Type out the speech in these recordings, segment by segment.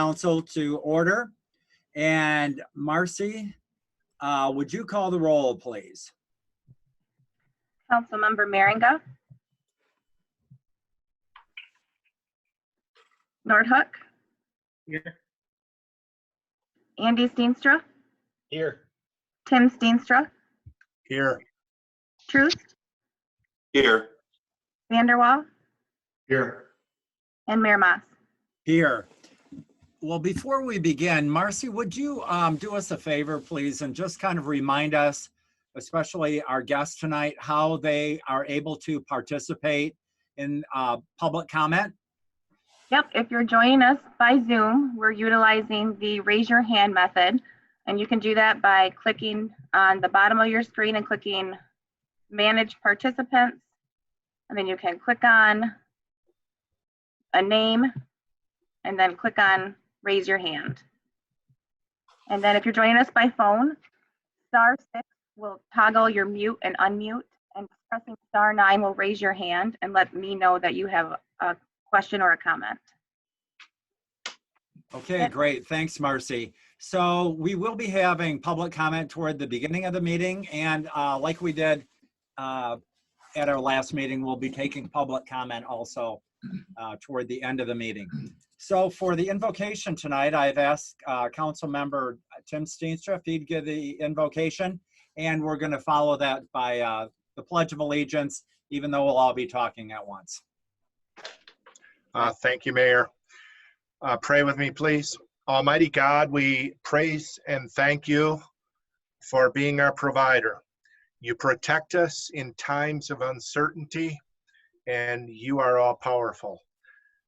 Council to order. And Marcy, would you call the roll, please? Councilmember Meringa. Noordhoek. Here. Andy Steenstra. Here. Tim Steenstra. Here. Troost. Here. VanderWall. Here. And Mayor Maas. Here. Well, before we begin, Marcy, would you do us a favor, please, and just kind of remind us, especially our guests tonight, how they are able to participate in public comment? Yep, if you're joining us by Zoom, we're utilizing the raise your hand method. And you can do that by clicking on the bottom of your screen and clicking manage participants. And then you can click on a name and then click on raise your hand. And then if you're joining us by phone, *6 will toggle your mute and unmute, and pressing *9 will raise your hand and let me know that you have a question or a comment. Okay, great. Thanks, Marcy. So we will be having public comment toward the beginning of the meeting, and like we did at our last meeting, we'll be taking public comment also toward the end of the meeting. So for the invocation tonight, I've asked Council Member Tim Steenstra if he'd give the invocation, and we're going to follow that by the Pledge of Allegiance, even though we'll all be talking at once. Thank you, Mayor. Pray with me, please. Almighty God, we praise and thank you for being our provider. You protect us in times of uncertainty, and you are all powerful.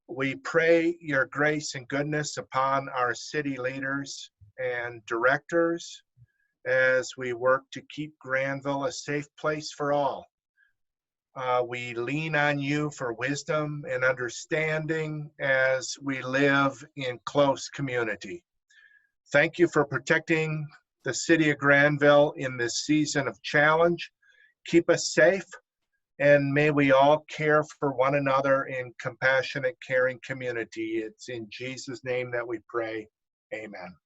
We pray your grace and goodness upon our city leaders and directors as we work to keep Grandville a safe place for all. We lean on you for wisdom and understanding as we live in close community. Thank you for protecting the city of Grandville in this season of challenge. Keep us safe, and may we all care for one another in compassionate, caring community. It's in Jesus' name that we pray. Amen.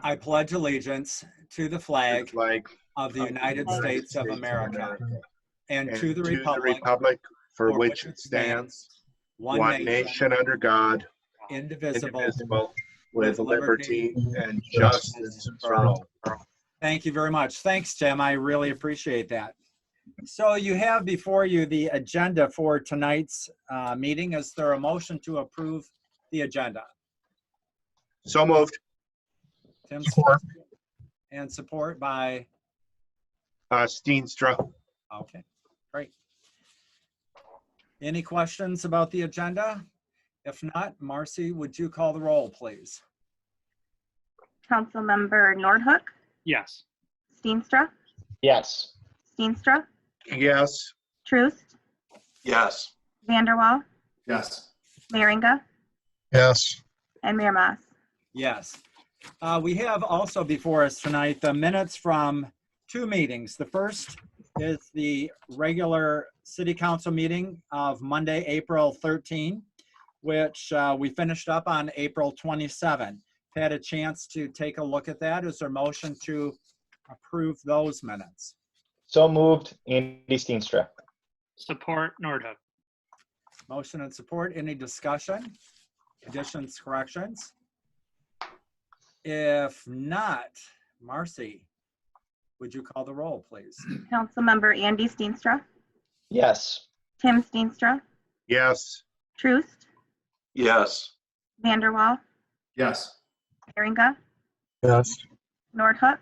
I pledge allegiance to the flag of the United States of America and to the republic for which it stands, one nation under God, indivisible, with liberty and justice for all. Thank you very much. Thanks, Tim. I really appreciate that. So you have before you the agenda for tonight's meeting. Is there a motion to approve the agenda? So moved. Tim, Support. And support by? Steenstra. Okay, great. Any questions about the agenda? If not, Marcy, would you call the roll, please? Councilmember Noordhoek. Yes. Steenstra. Yes. Steenstra. Yes. Troost. Yes. VanderWall. Yes. Meringa. Yes. And Mayor Maas. Yes. We have also before us tonight the minutes from two meetings. The first is the regular City Council meeting of Monday, April 13, which we finished up on April 27. Had a chance to take a look at that. Is there a motion to approve those minutes? So moved, Andy Steenstra. Support Noordhoek. Motion and support. Any discussion? Additions, corrections? If not, Marcy, would you call the roll, please? Councilmember Andy Steenstra. Yes. Tim Steenstra. Yes. Troost. Yes. VanderWall. Yes. Meringa. Yes. Noordhoek.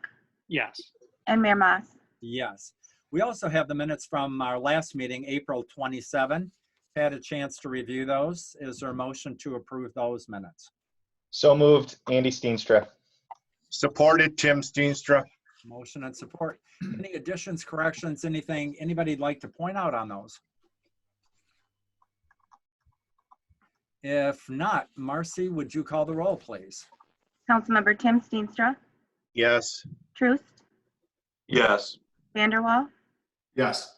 Yes. And Mayor Maas. Yes. We also have the minutes from our last meeting, April 27. Had a chance to review those. Is there a motion to approve those minutes? So moved, Andy Steenstra. Supported, Tim Steenstra. Motion and support. Any additions, corrections, anything anybody'd like to point out on those? If not, Marcy, would you call the roll, please? Councilmember Tim Steenstra. Yes. Troost. Yes. VanderWall. Yes.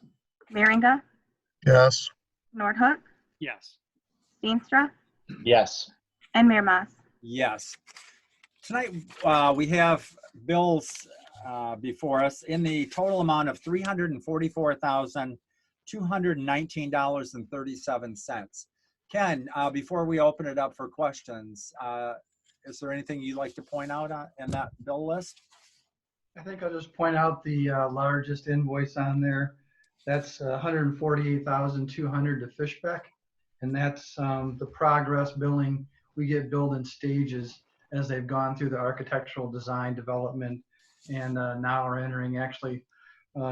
Yes. Noordhoek. Yes. Steenstra. Yes. and Mayor Maas. Yes. Tonight, we have bills before us in the total amount of $344,219.37. Ken, before we open it up for questions, is there anything you'd like to point out in that bill list? I think I'll just point out the largest invoice on there. That's $148,200 to Fishbeck, and that's the progress billing. We get billed in stages as they've gone through the architectural design development, and now are entering actually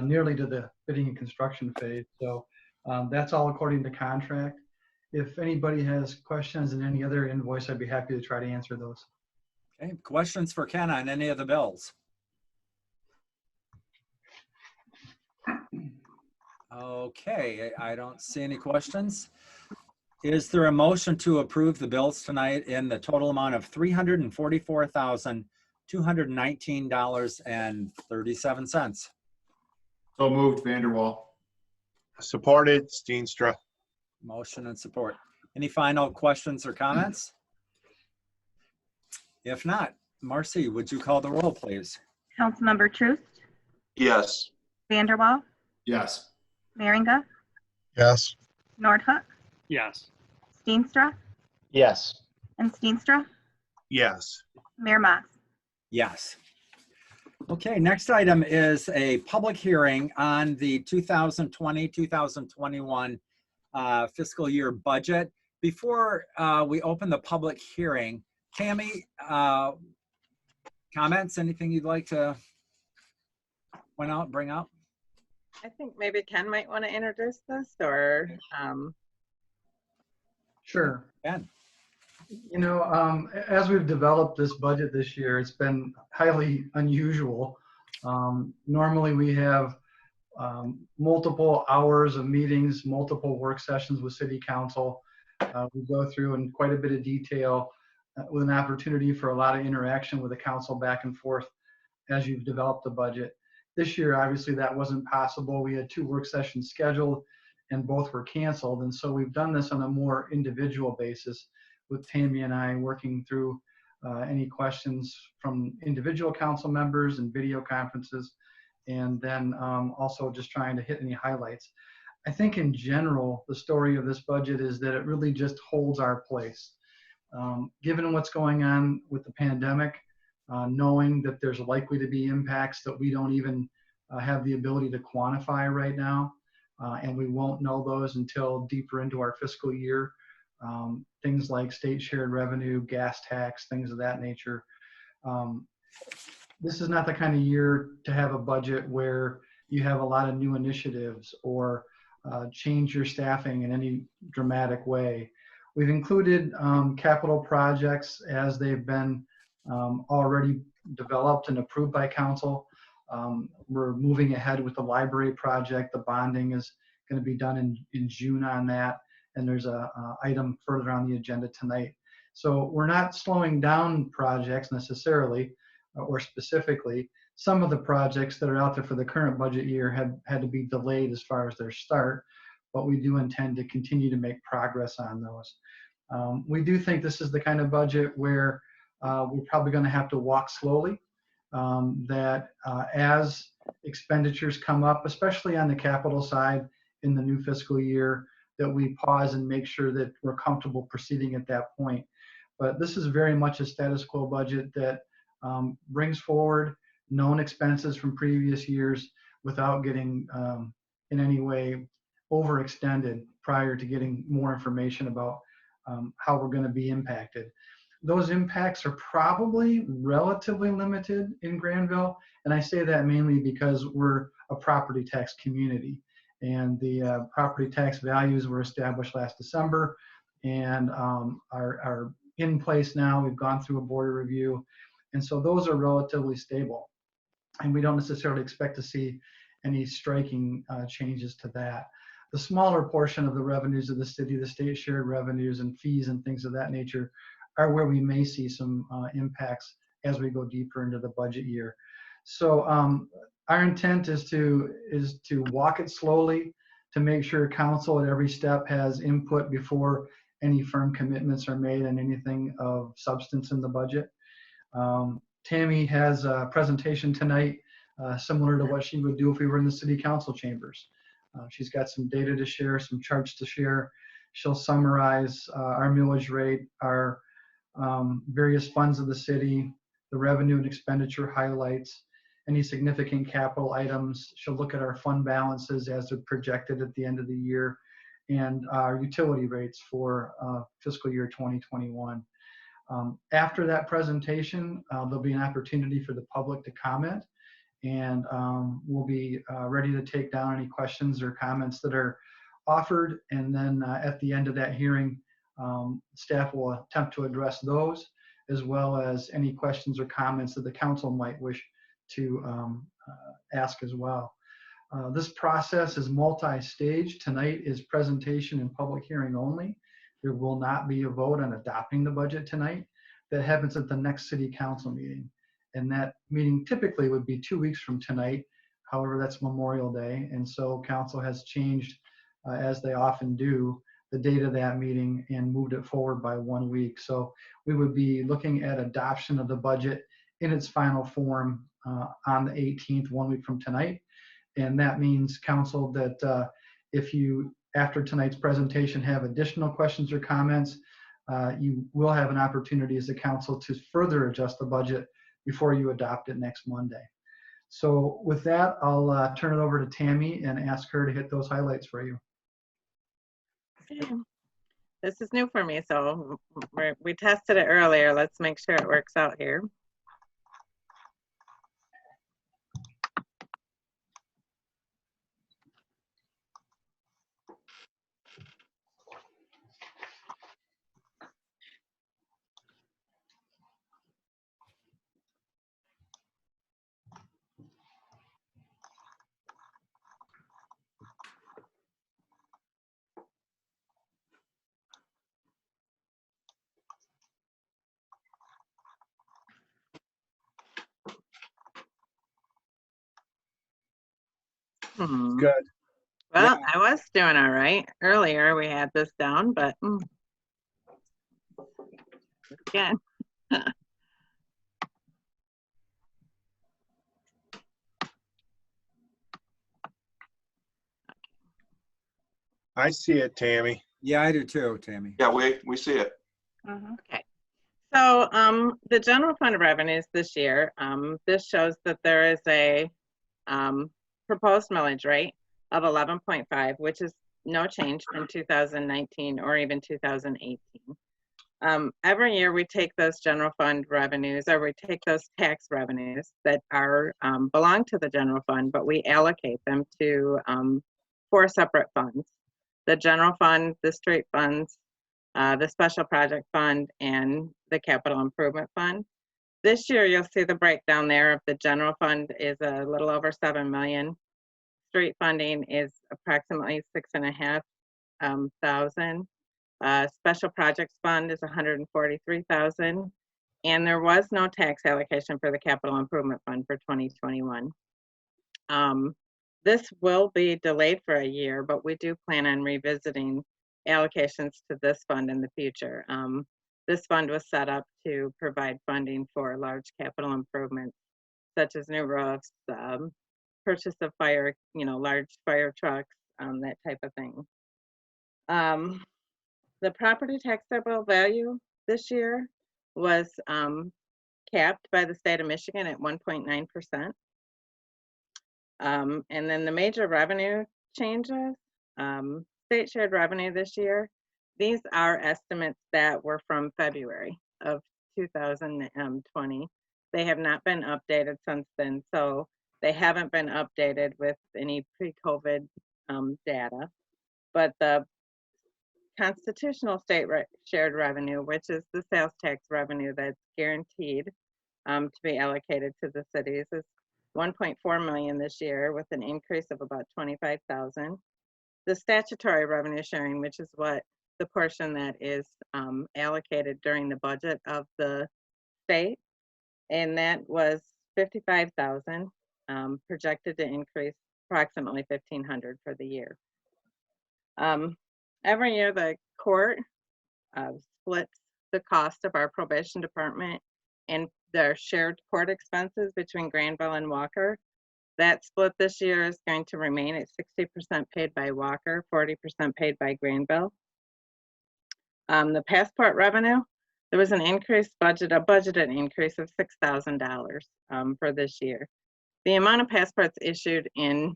nearly to the bidding and construction phase. So that's all according to contract. If anybody has questions in any other invoice, I'd be happy to try to answer those. Okay, questions for Ken on any of the bills? Okay, I don't see any questions. Is there a motion to approve the bills tonight in the total amount of $344,219.37? So moved, VanderWall. Supported, Steenstra. Motion and support. Any final questions or comments? If not, Marcy, would you call the roll, please? Councilmember Troost, Yes. VanderWall, Yes. Meringa, Yes. Noordhoek, Yes. Steenstra, Yes. and Steenstra, Yes. Mayor Maas. Yes. Okay, next item is a public hearing on the 2020-2021 fiscal year budget. Before we open the public hearing, Tammy, comments, anything you'd like to point out, bring up? I think maybe Ken might want to introduce this, or Sure. Ken? You know, as we've developed this budget this year, it's been highly unusual. Normally we have multiple hours of meetings, multiple work sessions with City Council. We go through in quite a bit of detail with an opportunity for a lot of interaction with the council back and forth as you've developed the budget. This year, obviously, that wasn't possible. We had 2 work sessions scheduled and both were canceled. And so we've done this on a more individual basis with Tammy and I working through any questions from individual council members and video conferences, and then also just trying to hit any highlights. I think in general, the story of this budget is that it really just holds our place. Given what's going on with the pandemic, knowing that there's likely to be impacts that we don't even have the ability to quantify right now, and we won't know those until deeper into our fiscal year. Things like state shared revenue, gas tax, things of that nature. This is not the kind of year to have a budget where you have a lot of new initiatives or change your staffing in any dramatic way. We've included capital projects as they've been already developed and approved by council. We're moving ahead with the library project. The bonding is going to be done in June on that. And there's a item further on the agenda tonight. So we're not slowing down projects necessarily or specifically. Some of the projects that are out there for the current budget year have had to be delayed as far as their start, but we do intend to continue to make progress on those. We do think this is the kind of budget where we're probably going to have to walk slowly, that as expenditures come up, especially on the capital side in the new fiscal year, that we pause and make sure that we're comfortable proceeding at that point. But this is very much a status quo budget that brings forward known expenses from previous years without getting in any way overextended prior to getting more information about how we're going to be impacted. Those impacts are probably relatively limited in Grandville, and I say that mainly because we're a property tax community, and the property tax values were established last December and are in place now. We've gone through a border review, and so those are relatively stable, and we don't necessarily expect to see any striking changes to that. The smaller portion of the revenues of the city, the state shared revenues and fees and things of that nature, are where we may see some impacts as we go deeper into the budget year. So our intent is to walk it slowly, to make sure council at every step has input before any firm commitments are made and anything of substance in the budget. Tammy has a presentation tonight similar to what she would do if we were in the city council chambers. She's got some data to share, some charts to share. She'll summarize our millage rate, our various funds of the city, the revenue and expenditure highlights, any significant capital items. She'll look at our fund balances as they're projected at the end of the year, and our utility rates for fiscal year 2021. After that presentation, there'll be an opportunity for the public to comment, and we'll be ready to take down any questions or comments that are offered. And then at the end of that hearing, staff will attempt to address those, as well as any questions or comments that the council might wish to ask as well. This process is multi-stage. Tonight is presentation and public hearing only. There will not be a vote on adopting the budget tonight. That happens at the next city council meeting. And that meeting typically would be 2 weeks from tonight. However, that's Memorial Day. And so council has changed, as they often do, the date of that meeting and moved it forward by 1 week. So we would be looking at adoption of the budget in its final form on the 18th, 1 week from tonight. And that means, council, that if you, after tonight's presentation, have additional questions or comments, you will have an opportunity as a council to further adjust the budget before you adopt it next Monday. So with that, I'll turn it over to Tammy and ask her to hit those highlights for you. This is new for me, so we tested it earlier. Let's make sure it works out here. Good. Well, I was doing all right. Earlier we had this down, but again. I see it, Tammy. Yeah, I do too, Tammy. Yeah, we see it. Okay. So the general fund revenues this year, this shows that there is a proposed millage rate of 11.5, which is no change from 2019 or even 2018. Every year we take those general fund revenues, or we take those tax revenues that are belong to the general fund, but we allocate them to 4 separate funds: the general fund, the street funds, the special project fund, and the capital improvement fund. This year, you'll see the breakdown there of the general fund is a little over 7 million. Street funding is approximately 6.5 thousand. Special projects fund is 143,000. And there was no tax allocation for the capital improvement fund for 2021. This will be delayed for a year, but we do plan on revisiting allocations to this fund in the future. This fund was set up to provide funding for large capital improvements, such as new roofs, purchase of fire, large fire trucks, that type of thing. The property taxable value this year was capped by the state of Michigan at 1.9%. And then the major revenue changes, state shared revenue this year, these are estimates that were from February of 2020. They have not been updated since then, so they haven't been updated with any pre-COVID data. But the constitutional state shared revenue, which is the sales tax revenue that's guaranteed to be allocated to the cities, is 1.4 million this year, with an increase of about 25,000. The statutory revenue sharing, which is what the portion that is allocated during the budget of the state, and that was 55,000, projected to increase approximately 1,500 for the year. Every year the court splits the cost of our probation department and their shared court expenses between Grandville and Walker. That split this year is going to remain at 60% paid by Walker, 40% paid by Grandville. The passport revenue, there was an increased budget, a budgeted increase of $6,000 for this year. The amount of passports issued in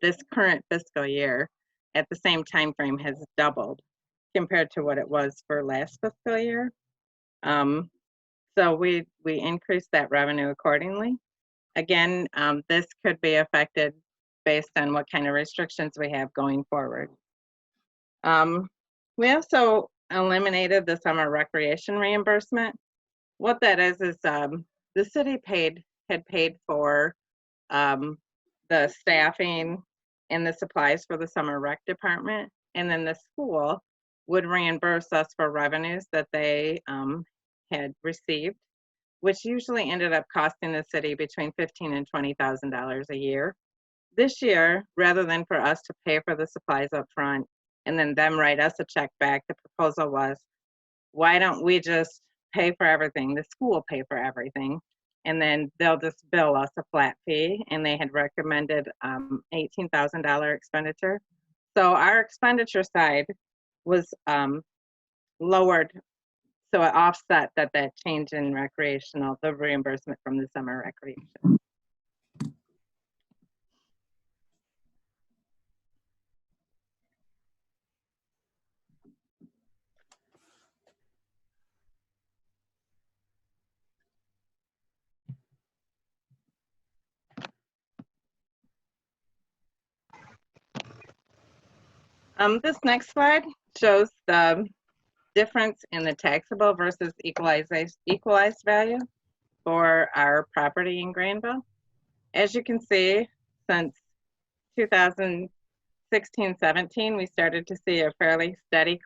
this current fiscal year at the same time frame has doubled compared to what it was for last fiscal year. So we increased that revenue accordingly. Again, this could be affected based on what kind of restrictions we have going forward. We also eliminated the summer recreation reimbursement. What that is the city had paid for the staffing and the supplies for the summer rec department, and then the school would reimburse us for revenues that they had received, which usually ended up costing the city between $15,000 and $20,000 a year. This year, rather than for us to pay for the supplies up front and then them write us a check back, the proposal was, why don't we just pay for everything? The school will pay for everything, and then they'll just bill us a flat fee. And they had recommended $18,000 expenditure. So our expenditure side was lowered, so it offset that change in recreational, the reimbursement from the summer recreation. This next slide shows the difference in the taxable versus equalized value for our property in Grandville. As you can see, since 2016-17, we started to see a fairly steady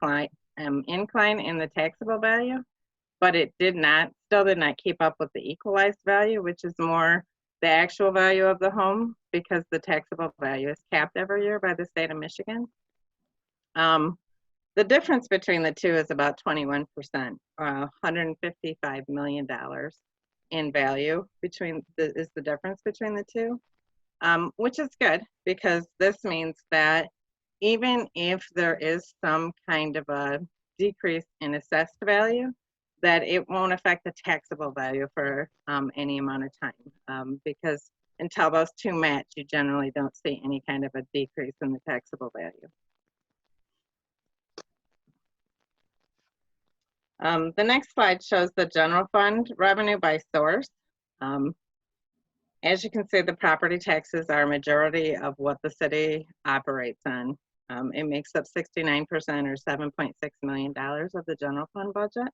incline in the taxable value, but it still did not keep up with the equalized value, which is more the actual value of the home, because the taxable value is capped every year by the state of Michigan. The difference between the two is about 21%, $155 million in value is the difference between the two, which is good, because this means that even if there is some kind of a decrease in assessed value, that it won't affect the taxable value for any amount of time, because until those two match, you generally don't see any kind of a decrease in the taxable value. The next slide shows the general fund revenue by source. As you can see, the property taxes are a majority of what the city operates on. It makes up 69% or $7.6 million of the general fund budget.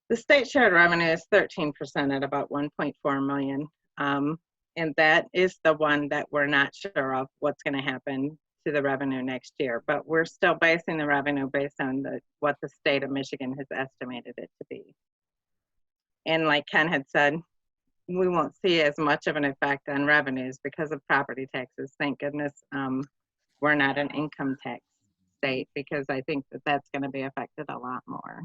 The state shared revenue is 13% at about $1.4 million. And that is the one that we're not sure of what's going to happen to the revenue next year, but we're still basing the revenue based on what the state of Michigan has estimated it to be. And like Ken had said, we won't see as much of an effect on revenues because of property taxes. Thank goodness we're not an income tax state, because I think that that's going to be affected a lot more.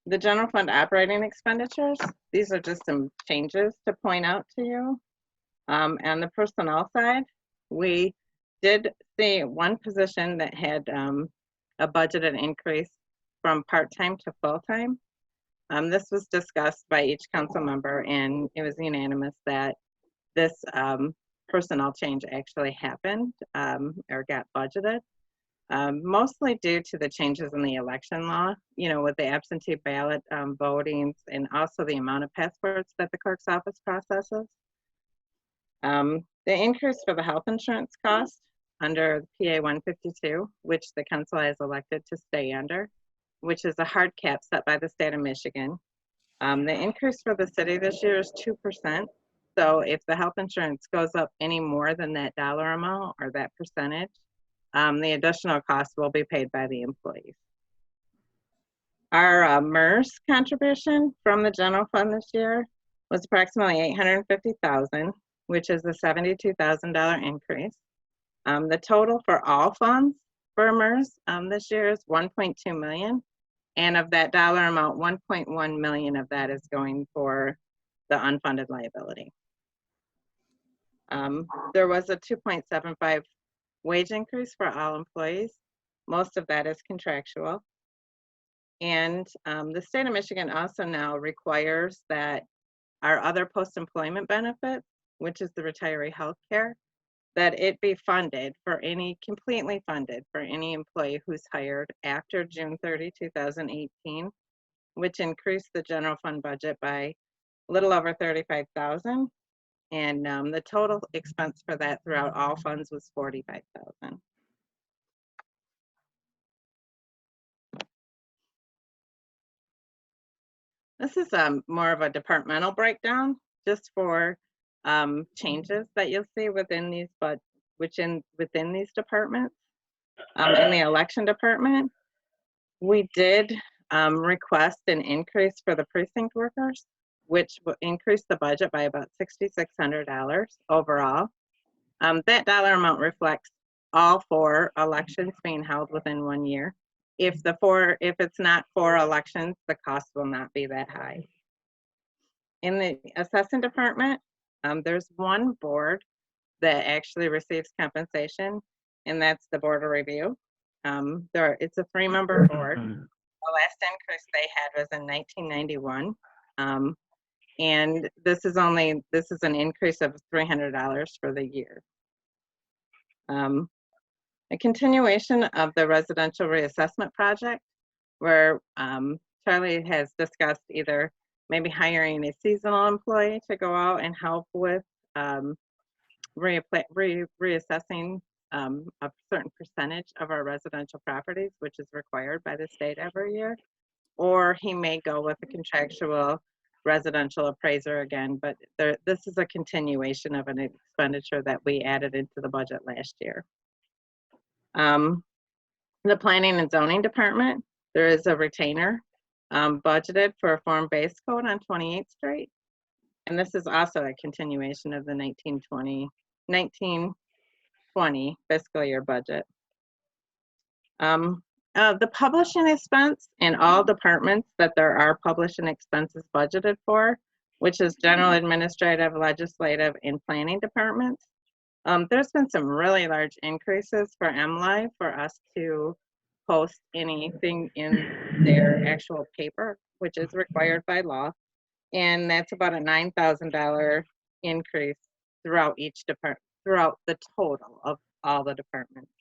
The general fund operating expenditures, these are just some changes to point out to you. On the personnel side, we did see one position that had a budgeted increase from part-time to full-time. This was discussed by each council member, and it was unanimous that this personnel change actually happened or got budgeted. Mostly due to the changes in the election law, with the absentee ballot votings, and also the amount of passports that the clerk's office processes. The increase for the health insurance cost under PA 152, which the council has elected to stay under, which is a hard cap set by the state of Michigan. The increase for the city this year is 2%. So if the health insurance goes up any more than that dollar amount or that percentage, the additional cost will be paid by the employees. Our MERS contribution from the general fund this year was approximately $850,000, which is a $72,000 increase. The total for all funds for MERS this year is 1.2 million. And of that dollar amount, 1.1 million of that is going for the unfunded liability. There was a 2.75 wage increase for all employees. Most of that is contractual. And the state of Michigan also now requires that our other post-employment benefits, which is the retiree health care, that it be funded for completely funded for any employee who's hired after June 30, 2018, which increased the general fund budget by a little over 35,000. And the total expense for that throughout all funds was 45,000. This is more of a departmental breakdown, just for changes that you'll see within these, within these departments. In the election department, we did request an increase for the precinct workers, which will increase the budget by about $6,600 overall. That dollar amount reflects all 4 elections being held within 1 year. If it's not 4 elections, the cost will not be that high. In the assessing department, there's one board that actually receives compensation, and that's the Board of Review. It's a 3-member board. The last increase they had was in 1991. And this is an increase of $300 for the year. A continuation of the residential reassessment project, where Charlie has discussed either maybe hiring a seasonal employee to go out and help with reassessing a certain percentage of our residential properties, which is required by the state every year, or he may go with a contractual residential appraiser again, but this is a continuation of an expenditure that we added into the budget last year. The planning and zoning department, there is a retainer budgeted for a form-based code on 28th Street. And this is also a continuation of the 1920 fiscal year budget. The publishing expense in all departments that there are publishing expenses budgeted for, which is general, administrative, legislative, and planning departments. There's been some really large increases for MLive for us to post anything in their actual paper, which is required by law. And that's about a $9,000 increase throughout each department, throughout the total of all the departments.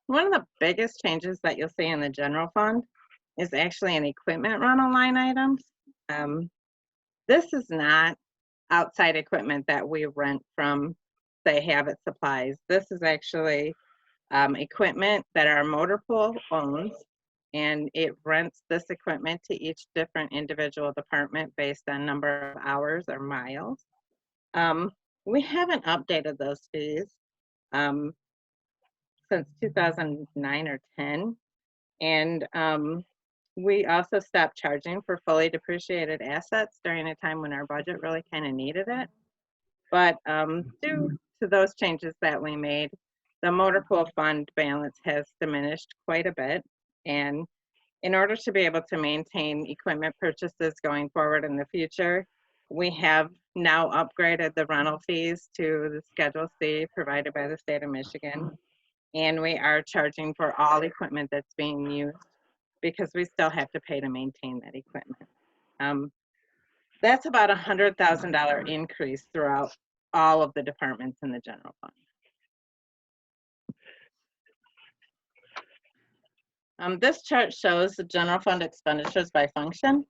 One of the biggest changes that you'll see in the general fund is actually an equipment rental line items. This is not outside equipment that we rent from, say, Habit Supplies. This is actually equipment that our motor pool owns, and it rents this equipment to each different individual department based on number of hours or miles. We haven't updated those fees since 2009 or 10. And we also stopped charging for fully depreciated assets during a time when our budget really kind of needed it. But due to those changes that we made, the motor pool fund balance has diminished quite a bit. And in order to be able to maintain equipment purchases going forward in the future, we have now upgraded the rental fees to the Schedule C provided by the state of Michigan. And we are charging for all equipment that's being used because we still have to pay to maintain that equipment. That's about a $100,000 increase throughout all of the departments in the general fund. This chart shows the general fund expenditures by function.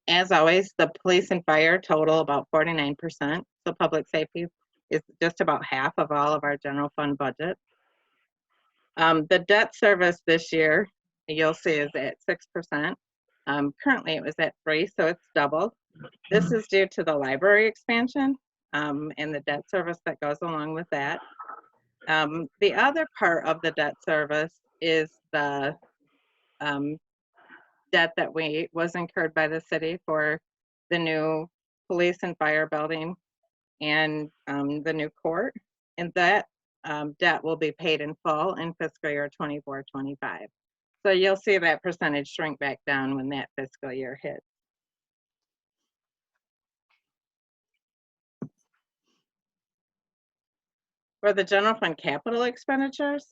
As always, the police and fire total about 49%. So public safety is just about half of all of our general fund budget. The debt service this year, you'll see, is at 6%. Currently it was at 3%, so it's doubled. This is due to the library expansion and the debt service that goes along with that. The other part of the debt service is the debt that was incurred by the city for the new police and fire building and the new court, and that debt will be paid in full in fiscal year 24-25. So you'll see that percentage shrink back down when that fiscal year hits. For the general fund capital expenditures,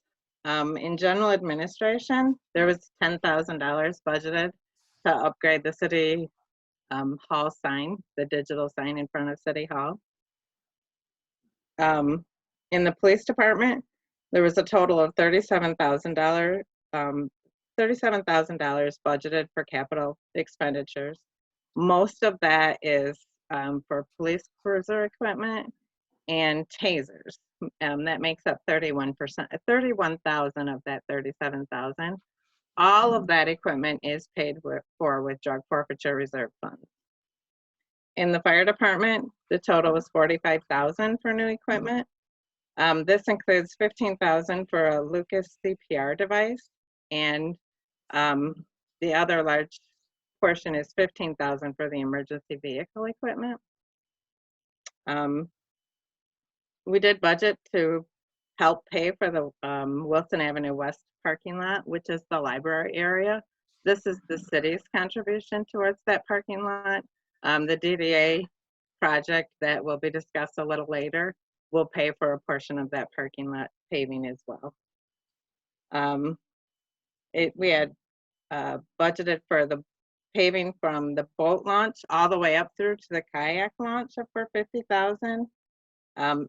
in general administration, there was $10,000 budgeted to upgrade the city hall sign, the digital sign in front of City Hall. In the police department, there was a total of $37,000 budgeted for capital expenditures. Most of that is for police cruiser equipment and tasers. That makes up 31%, 31,000 of that 37,000. All of that equipment is paid for with drug forfeiture reserve funds. In the fire department, the total was 45,000 for new equipment. This includes 15,000 for a Lucas CPR device, and the other large portion is 15,000 for the emergency vehicle equipment. We did budget to help pay for the Wilson Avenue West parking lot, which is the library area. This is the city's contribution towards that parking lot. The DDA project that will be discussed a little later will pay for a portion of that parking lot paving as well. We had budgeted for the paving from the boat launch all the way up through to the kayak launch for 50,000.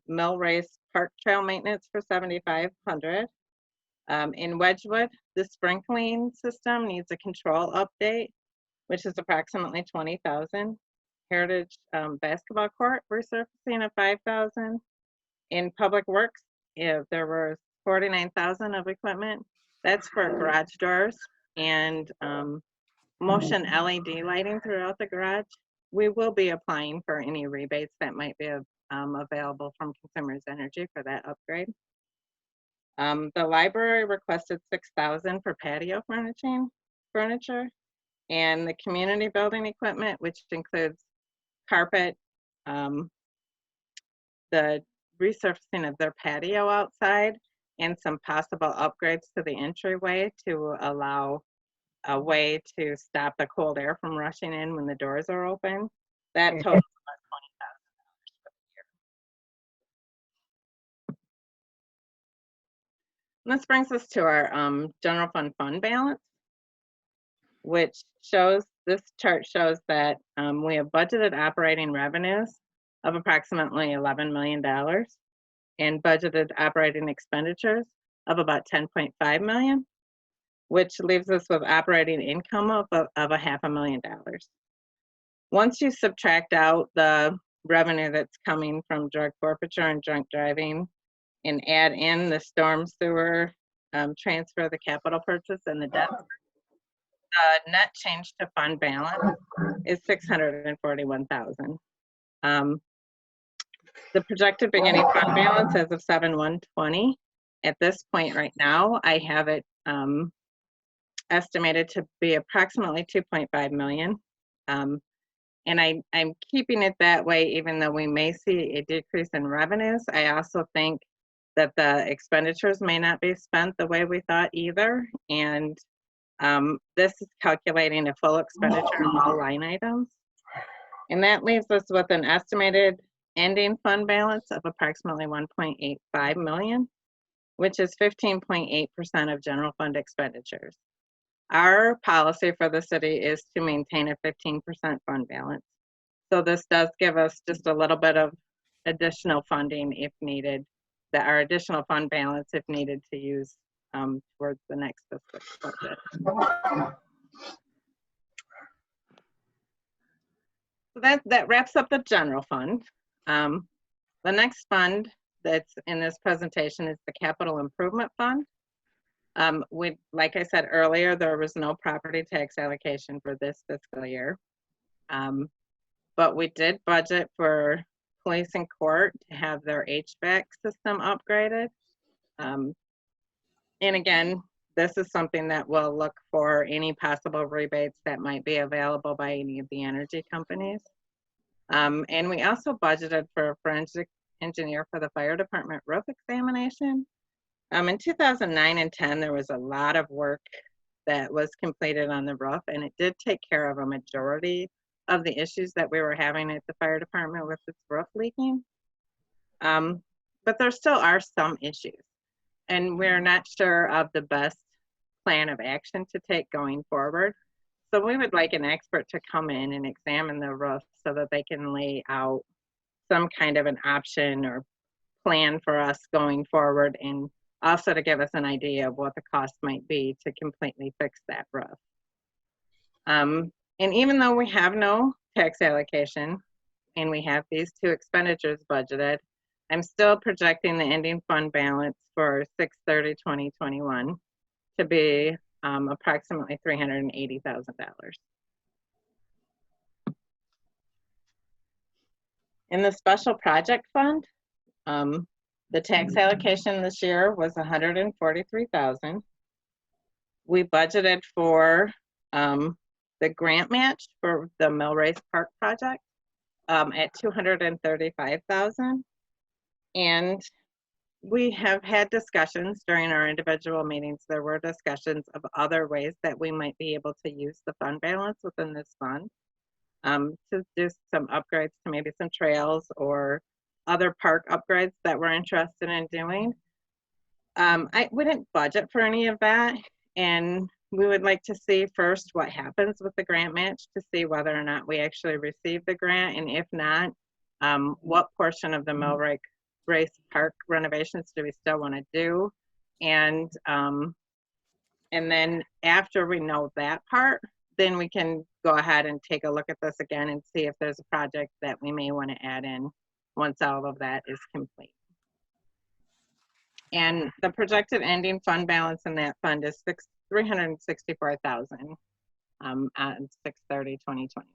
Mill Race Park Trail maintenance for 7,500. In Wedgwood, the sprinkling system needs a control update, which is approximately 20,000. Heritage basketball court resurfacing of 5,000. In Public Works, there was 49,000 of equipment. That's for garage doors and motion LED lighting throughout the garage. We will be applying for any rebates that might be available from Consumers Energy for that upgrade. The library requested 6,000 for patio furniture, and the community building equipment, which includes carpet, the resurfacing of their patio outside, and some possible upgrades to the entryway to allow a way to stop the cold air from rushing in when the doors are open. That totals about $20,000 for the year. This brings us to our general fund balance, which shows, this chart shows that we have budgeted operating revenues of approximately $11 million and budgeted operating expenditures of about $10.5 million, which leaves us with operating income of $500,000. Once you subtract out the revenue that's coming from drug forfeiture and drunk driving and add in the storm sewer transfer, the capital purchase, and the debt, the net change to fund balance is $641,000. The projected beginning fund balance as of 7/1/20, at this point right now, I have it estimated to be approximately $2.5 million. And I'm keeping it that way, even though we may see a decrease in revenues. I also think that the expenditures may not be spent the way we thought either. And this is calculating a full expenditure of all line items. And that leaves us with an estimated ending fund balance of approximately $1.85 million, which is 15.8% of general fund expenditures. Our policy for the city is to maintain a 15% fund balance. So this does give us just a little bit of additional funding if needed, that our additional fund balance if needed to use towards the next fiscal budget. So that wraps up the general fund. The next fund that's in this presentation is the Capital Improvement Fund. Like I said earlier, there was no property tax allocation for this fiscal year. But we did budget for police and court to have their HVAC system upgraded. And again, this is something that we'll look for any possible rebates that might be available by any of the energy companies. And we also budgeted for a forensic engineer for the fire department roof examination. In 2009 and 10, there was a lot of work that was completed on the roof, and it did take care of a majority of the issues that we were having at the fire department with its roof leaking. But there still are some issues, and we're not sure of the best plan of action to take going forward. So we would like an expert to come in and examine the roof so that they can lay out some kind of an option or plan for us going forward, and also to give us an idea of what the cost might be to completely fix that roof. And even though we have no tax allocation and we have these two expenditures budgeted, I'm still projecting the ending fund balance for 6/30/2021 to be approximately $380,000. In the special project fund, the tax allocation this year was $143,000. We budgeted for the grant match for the Millrace Park project at $235,000. And we have had discussions during our individual meetings. There were discussions of other ways that we might be able to use the fund balance within this fund to do some upgrades to maybe some trails or other park upgrades that we're interested in doing. We didn't budget for any of that, and we would like to see first what happens with the grant match to see whether or not we actually receive the grant, and if not, what portion of the Millrace Park renovations do we still want to do, and then after we know that part, then we can go ahead and take a look at this again and see if there's a project that we may want to add in once all of that is complete. And the projected ending fund balance in that fund is $364,000 on 6/30/2021.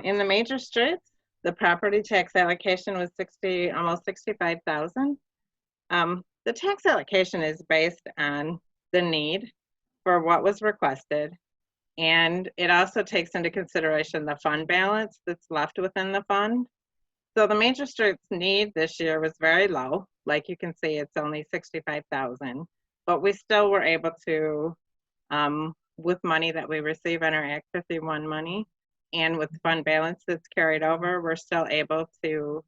In the major streets, the property tax allocation was almost $65,000. The tax allocation is based on the need for what was requested, and it also takes into consideration the fund balance that's left within the fund. So the major streets need this year was very low. Like you can see, it's only $65,000, but we still were able to, with money that we receive on our Act 51 money, and with fund balance that's carried over, we're still able to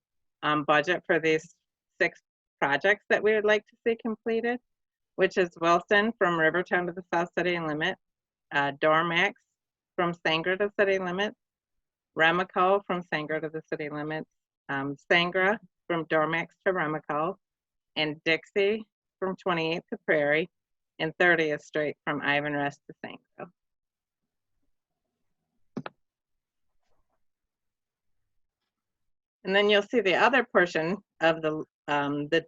budget for these 6 projects that we would like to see completed, which is Wilson from Rivertown to the South City Limit, Dormax from Sangra to city limits, Remaco from Sangra to the city limits, Sangra from Dormax to Remaco, and Dixie from 28th to Prairie, and 30th Street from Ivan Rest to Sangra. And then you'll see the other portion of the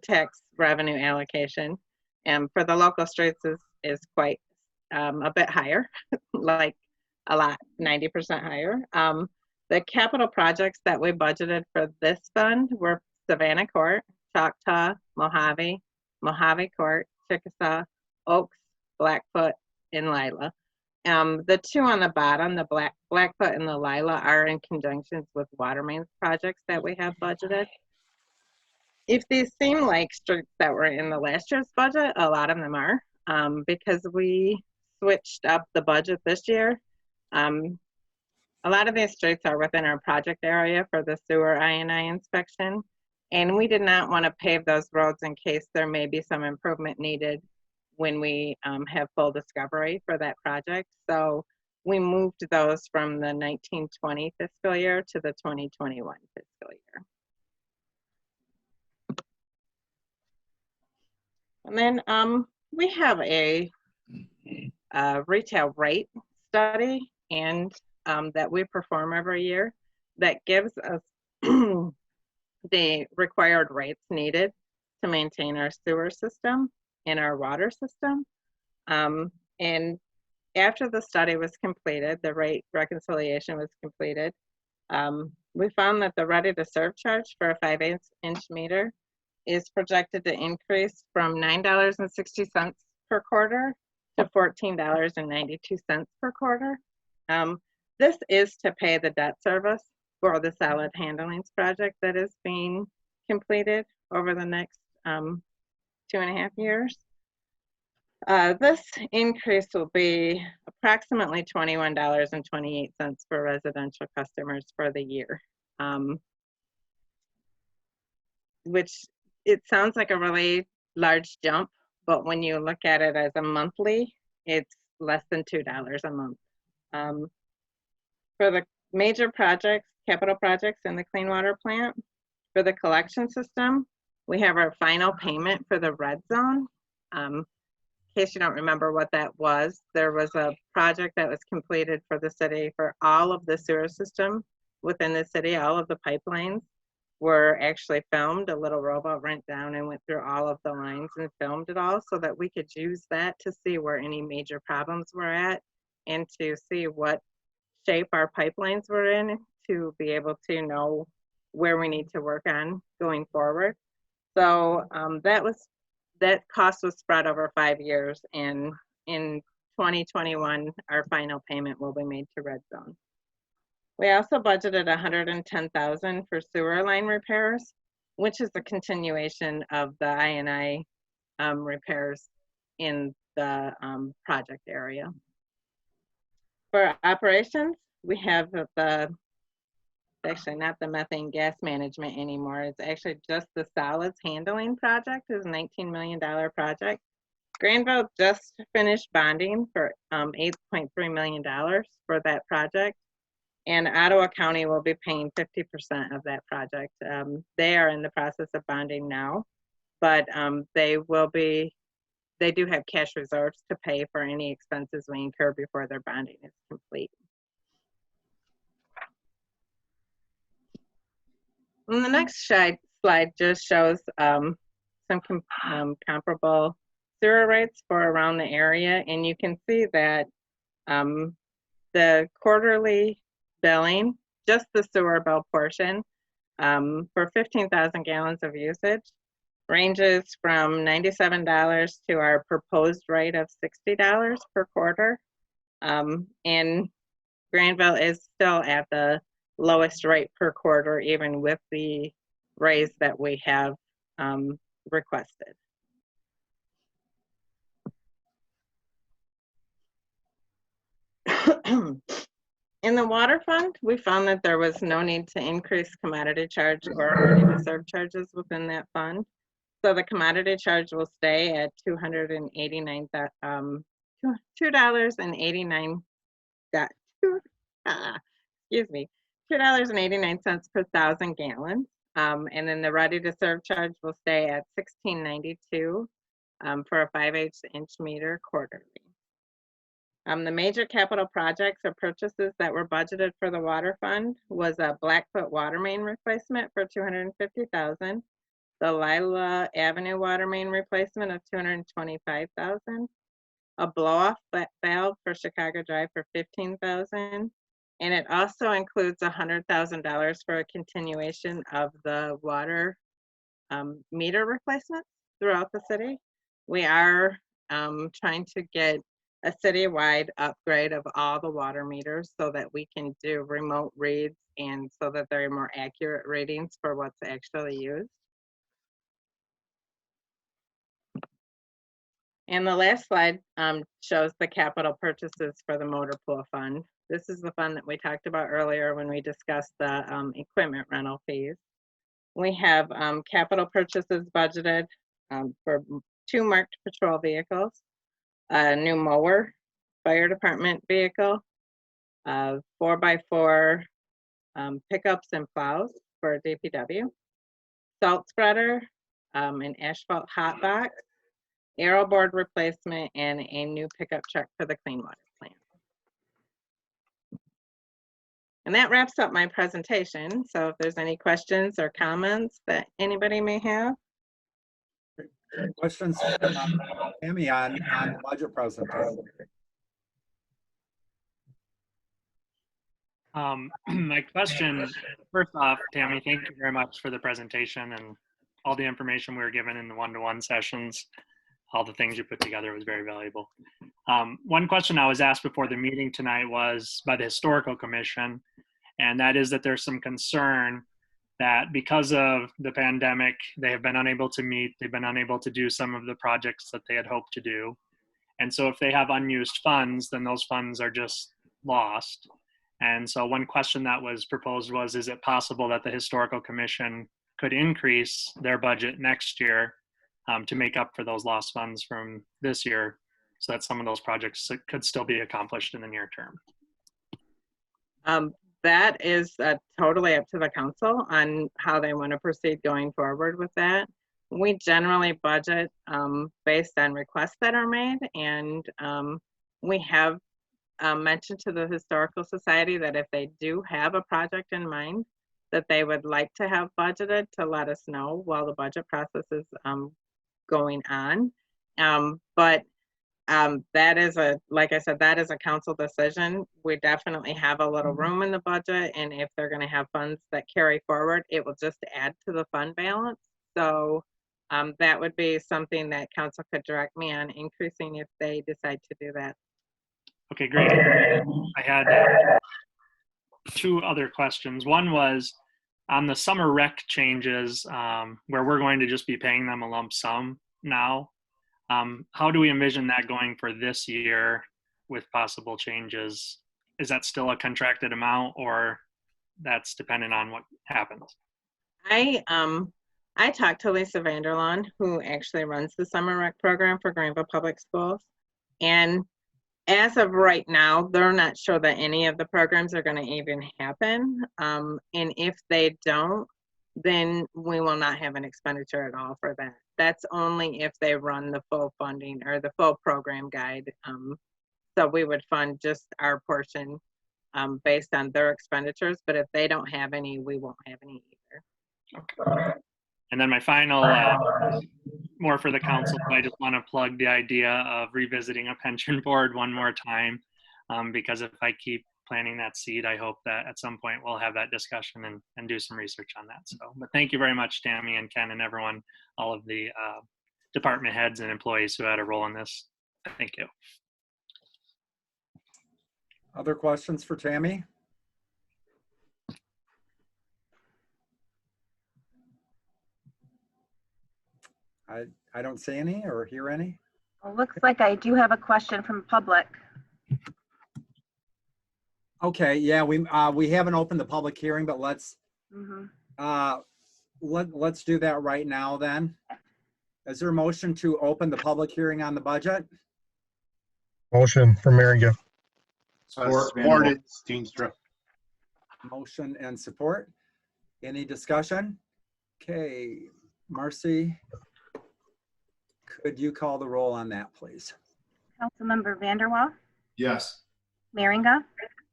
tax revenue allocation, and for the local streets is quite a bit higher, like a lot, 90% higher. The capital projects that we budgeted for this fund were Savannah Court, Choctaw, Mojave, Mojave Court, Chickasaw, Oaks, Blackfoot, and Lila. The 2 on the bottom, the Blackfoot and the Lila, are in conjunction with water mains projects that we have budgeted. If these seem like streets that were in the last year's budget, a lot of them are, because we switched up the budget this year. A lot of these streets are within our project area for the sewer I&I inspection, and we did not want to pave those roads in case there may be some improvement needed when we have full discovery for that project. So we moved those from the 1920 fiscal year to the 2021 fiscal year. And then we have a retail rate study and that we perform every year that gives us the required rates needed to maintain our sewer system and our water system. And after the study was completed, the rate reconciliation was completed, we found that the ready to serve charge for a 5/8" meter is projected to increase from $9.60 per quarter to $14.92 per quarter. This is to pay the debt service for the solid handlings project that is being completed over the next 2.5 years. This increase will be approximately $21.28 for residential customers for the year, which it sounds like a really large jump, but when you look at it as a monthly, it's less than $2 a month. For the major projects, capital projects in the clean water plant, for the collection system, we have our final payment for the red zone. In case you don't remember what that was, there was a project that was completed for the city for all of the sewer system within the city. All of the pipelines were actually filmed. A little robot went down and went through all of the lines and filmed it all so that we could use that to see where any major problems were at and to see what shape our pipelines were in to be able to know where we need to work on going forward. So that cost was spread over 5 years, and in 2021, our final payment will be made to Red Zone. We also budgeted $110,000 for sewer line repairs, which is a continuation of the I&I repairs in the project area. For operations, we have actually not the methane gas management anymore. It's actually just the solids handling project is a $19 million project. Grandville just finished bonding for $8.3 million for that project. And Ottawa County will be paying 50% of that project. They are in the process of bonding now, but they do have cash reserves to pay for any expenses we incur before their bonding is complete. And the next slide just shows some comparable sewer rates for around the area. And you can see that the quarterly billing, just the sewer bill portion, for 15,000 gallons of usage, ranges from $97 to our proposed rate of $60 per quarter. And Grandville is still at the lowest rate per quarter, even with the raise that we have requested. In the water fund, we found that there was no need to increase commodity charge or ready to serve charges within that fund. So the commodity charge will stay at $2.89 per 1,000 gallons. And then the ready to serve charge will stay at $16.92 for a 5/8" meter quarterly. The major capital projects or purchases that were budgeted for the water fund was a Blackfoot water main replacement for $250,000, the Lila Avenue water main replacement of $225,000, a blow-off valve for Chicago Drive for $15,000, and it also includes $100,000 for a continuation of the water meter replacements throughout the city. We are trying to get a citywide upgrade of all the water meters so that we can do remote reads and so that they're more accurate readings for what's actually used. And the last slide shows the capital purchases for the motor pool fund. This is the fund that we talked about earlier when we discussed the equipment rental fees. We have capital purchases budgeted for 2 marked patrol vehicles, a new mower, fire department vehicle, 4x4 pickups and plows for DPW, salt spreader, an asphalt hot box, aero board replacement, and a new pickup truck for the clean water plant. And that wraps up my presentation. So if there's any questions or comments that anybody may have. Questions from Tammy on the budget presentation? My question, first off, Tammy, thank you very much for the presentation and all the information we were given in the one-to-one sessions. All the things you put together was very valuable. One question I was asked before the meeting tonight was by the Historical Commission, and that is that there's some concern that because of the pandemic, they have been unable to meet, they've been unable to do some of the projects that they had hoped to do. And so if they have unused funds, then those funds are just lost. And so one question that was proposed was, is it possible that the Historical Commission could increase their budget next year to make up for those lost funds from this year, so that some of those projects could still be accomplished in the near term? That is totally up to the council on how they want to proceed going forward with that. We generally budget based on requests that are made, and we have mentioned to the Historical Society that if they do have a project in mind that they would like to have budgeted, to let us know while the budget process is going on. But that is like I said, that is a council decision. We definitely have a little room in the budget, and if they're going to have funds that carry forward, it will just add to the fund balance. So that would be something that council could direct me on increasing if they decide to do that. Okay, great. I had two other questions. One was on the summer rec changes, where we're going to just be paying them a lump sum now. How do we envision that going for this year with possible changes? Is that still a contracted amount, or that's dependent on what happens? I talked to Lisa VanderWall, who actually runs the summer rec program for Grandville Public Schools. And as of right now, they're not sure that any of the programs are going to even happen. And if they don't, then we will not have an expenditure at all for that. That's only if they run the full funding or the full program guide. So we would fund just our portion based on their expenditures. But if they don't have any, we won't have any either. Okay. And then my final, more for the council, I just want to plug the idea of revisiting a pension board one more time, because if I keep planting that seed, I hope that at some point we'll have that discussion and do some research on that. So, but thank you very much, Tammy and Ken and everyone, all of the department heads and employees who had a role in this. Thank you. Other questions for Tammy? I don't see any or hear any. Well, looks like I do have a question from public. Okay, yeah, we haven't opened the public hearing, but let's let's do that right now then. Is there a motion to open the public hearing on the budget? Motion for Meringa. Supported, Steenstra. Motion and support. Any discussion? Okay, Marcy, could you call the roll on that, please? Councilmember VanderWall, Yes. Meringa,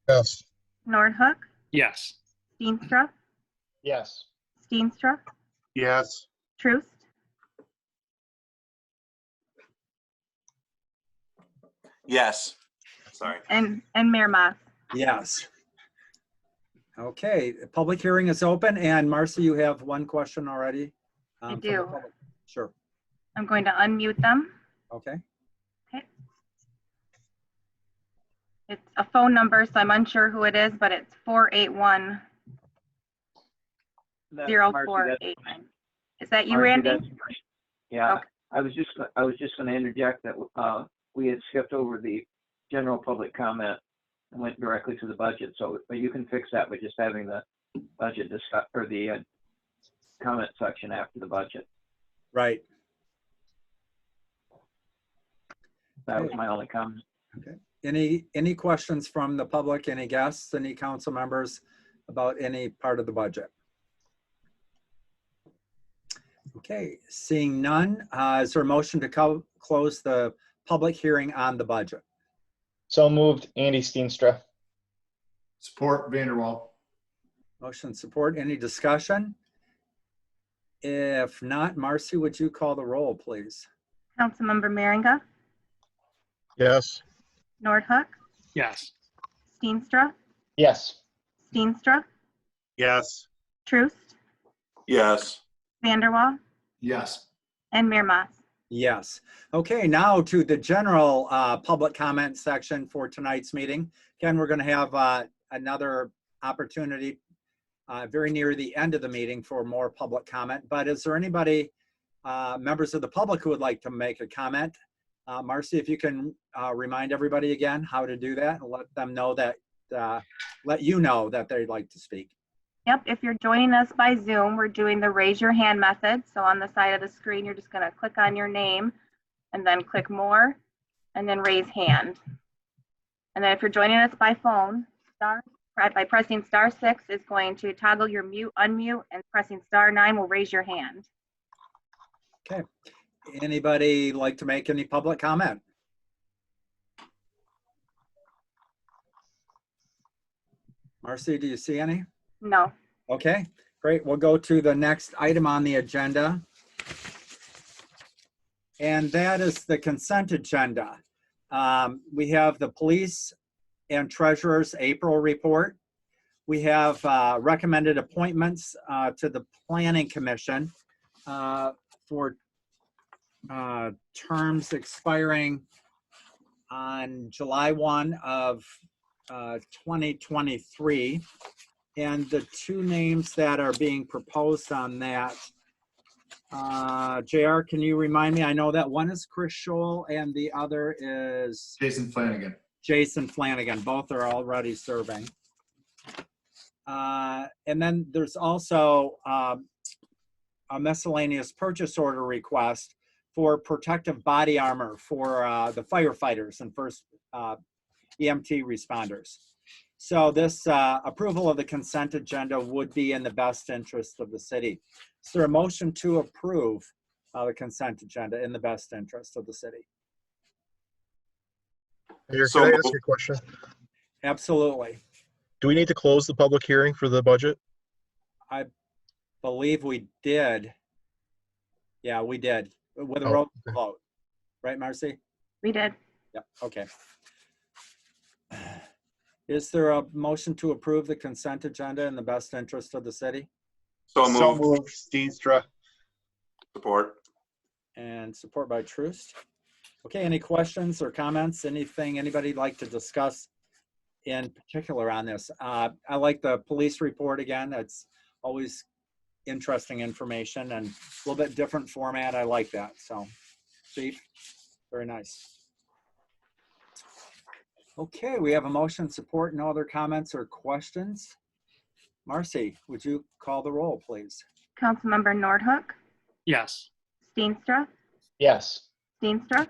Yes. Noordhoek, Yes. Steenstra, Yes. Steenstra, Yes. Troost, Yes. Sorry. and Mayor Maas. Yes. Okay, the public hearing is open, and Marcy, you have one question already? I from the do. public. Sure, I'm going to unmute them. okay. Okay. It's a phone number, so I'm unsure who it is, but it's 481-0489. Is that you, Randy? Yeah, Okay. I was just going to interject that we had skipped over the general public comment and went directly to the budget. So, but you can fix that by just having the budget discuss or the comment section after the budget. Right. That was my only comment. Okay. Any questions from the public, any guests, any council members about any part of the budget? Okay, seeing none, is there a motion to close the public hearing on the budget? So moved, Andy Steenstra. Support VanderWall. Motion support, any discussion? If not, Marcy, would you call the roll, please? Councilmember Meringa, Yes. Noordhoek, Yes. Steenstra, Yes. Steenstra, Yes. Troost, Yes. VanderWall, Yes. and Mayor Maas. Yes. Okay, now to the general public comment section for tonight's meeting. Again, we're going to have another opportunity very near the end of the meeting for more public comment. But is there anybody, members of the public, who would like to make a comment? Marcy, if you can remind everybody again how to do that and let them know that, let you know that they'd like to speak. Yep, if you're joining us by Zoom, we're doing the raise your hand method. So on the side of the screen, you're just going to click on your name and then click more and then raise hand. And then if you're joining us by phone, by pressing *6 is going to toggle your mute, unmute, and pressing *9 will raise your hand. Okay. Anybody like to make any public comment? Marcy, do you see any? No. Okay, great. We'll go to the next item on the agenda. And that is the consent agenda. We have the police and treasurer's April report. We have recommended appointments to the planning commission for terms expiring on July 1 of 2023. And the two names that are being proposed on that, JR, can you remind me? I know that one is Chris Scholl and the other is Jason Flanagan. Jason Flanagan. Both are already serving. And then there's also a miscellaneous purchase order request for protective body armor for the firefighters and first EMT responders. So this approval of the consent agenda would be in the best interest of the city. Is there a motion to approve the consent agenda in the best interest of the city? Mayor, So can I ask moved. you a question? Absolutely. Do we need to close the public hearing for the budget? I believe we did. Yeah, we did. With a Oh, roll okay. vote. Right, Marcy? We did. Yep, okay. Is there a motion to approve the consent agenda in the best interest of the city? So So moved. moved, Steenstra. Support. And support by Troost. Okay, any questions or comments? Anything anybody like to discuss in particular on this? I like the police report again. It's always interesting information and a little bit different format. I like that. So, Chief, very nice. Okay, we have a motion, support, no other comments or questions. Marcy, would you call the roll, please? Councilmember Noordhoek, Yes. Steenstra, Yes. Steenstra,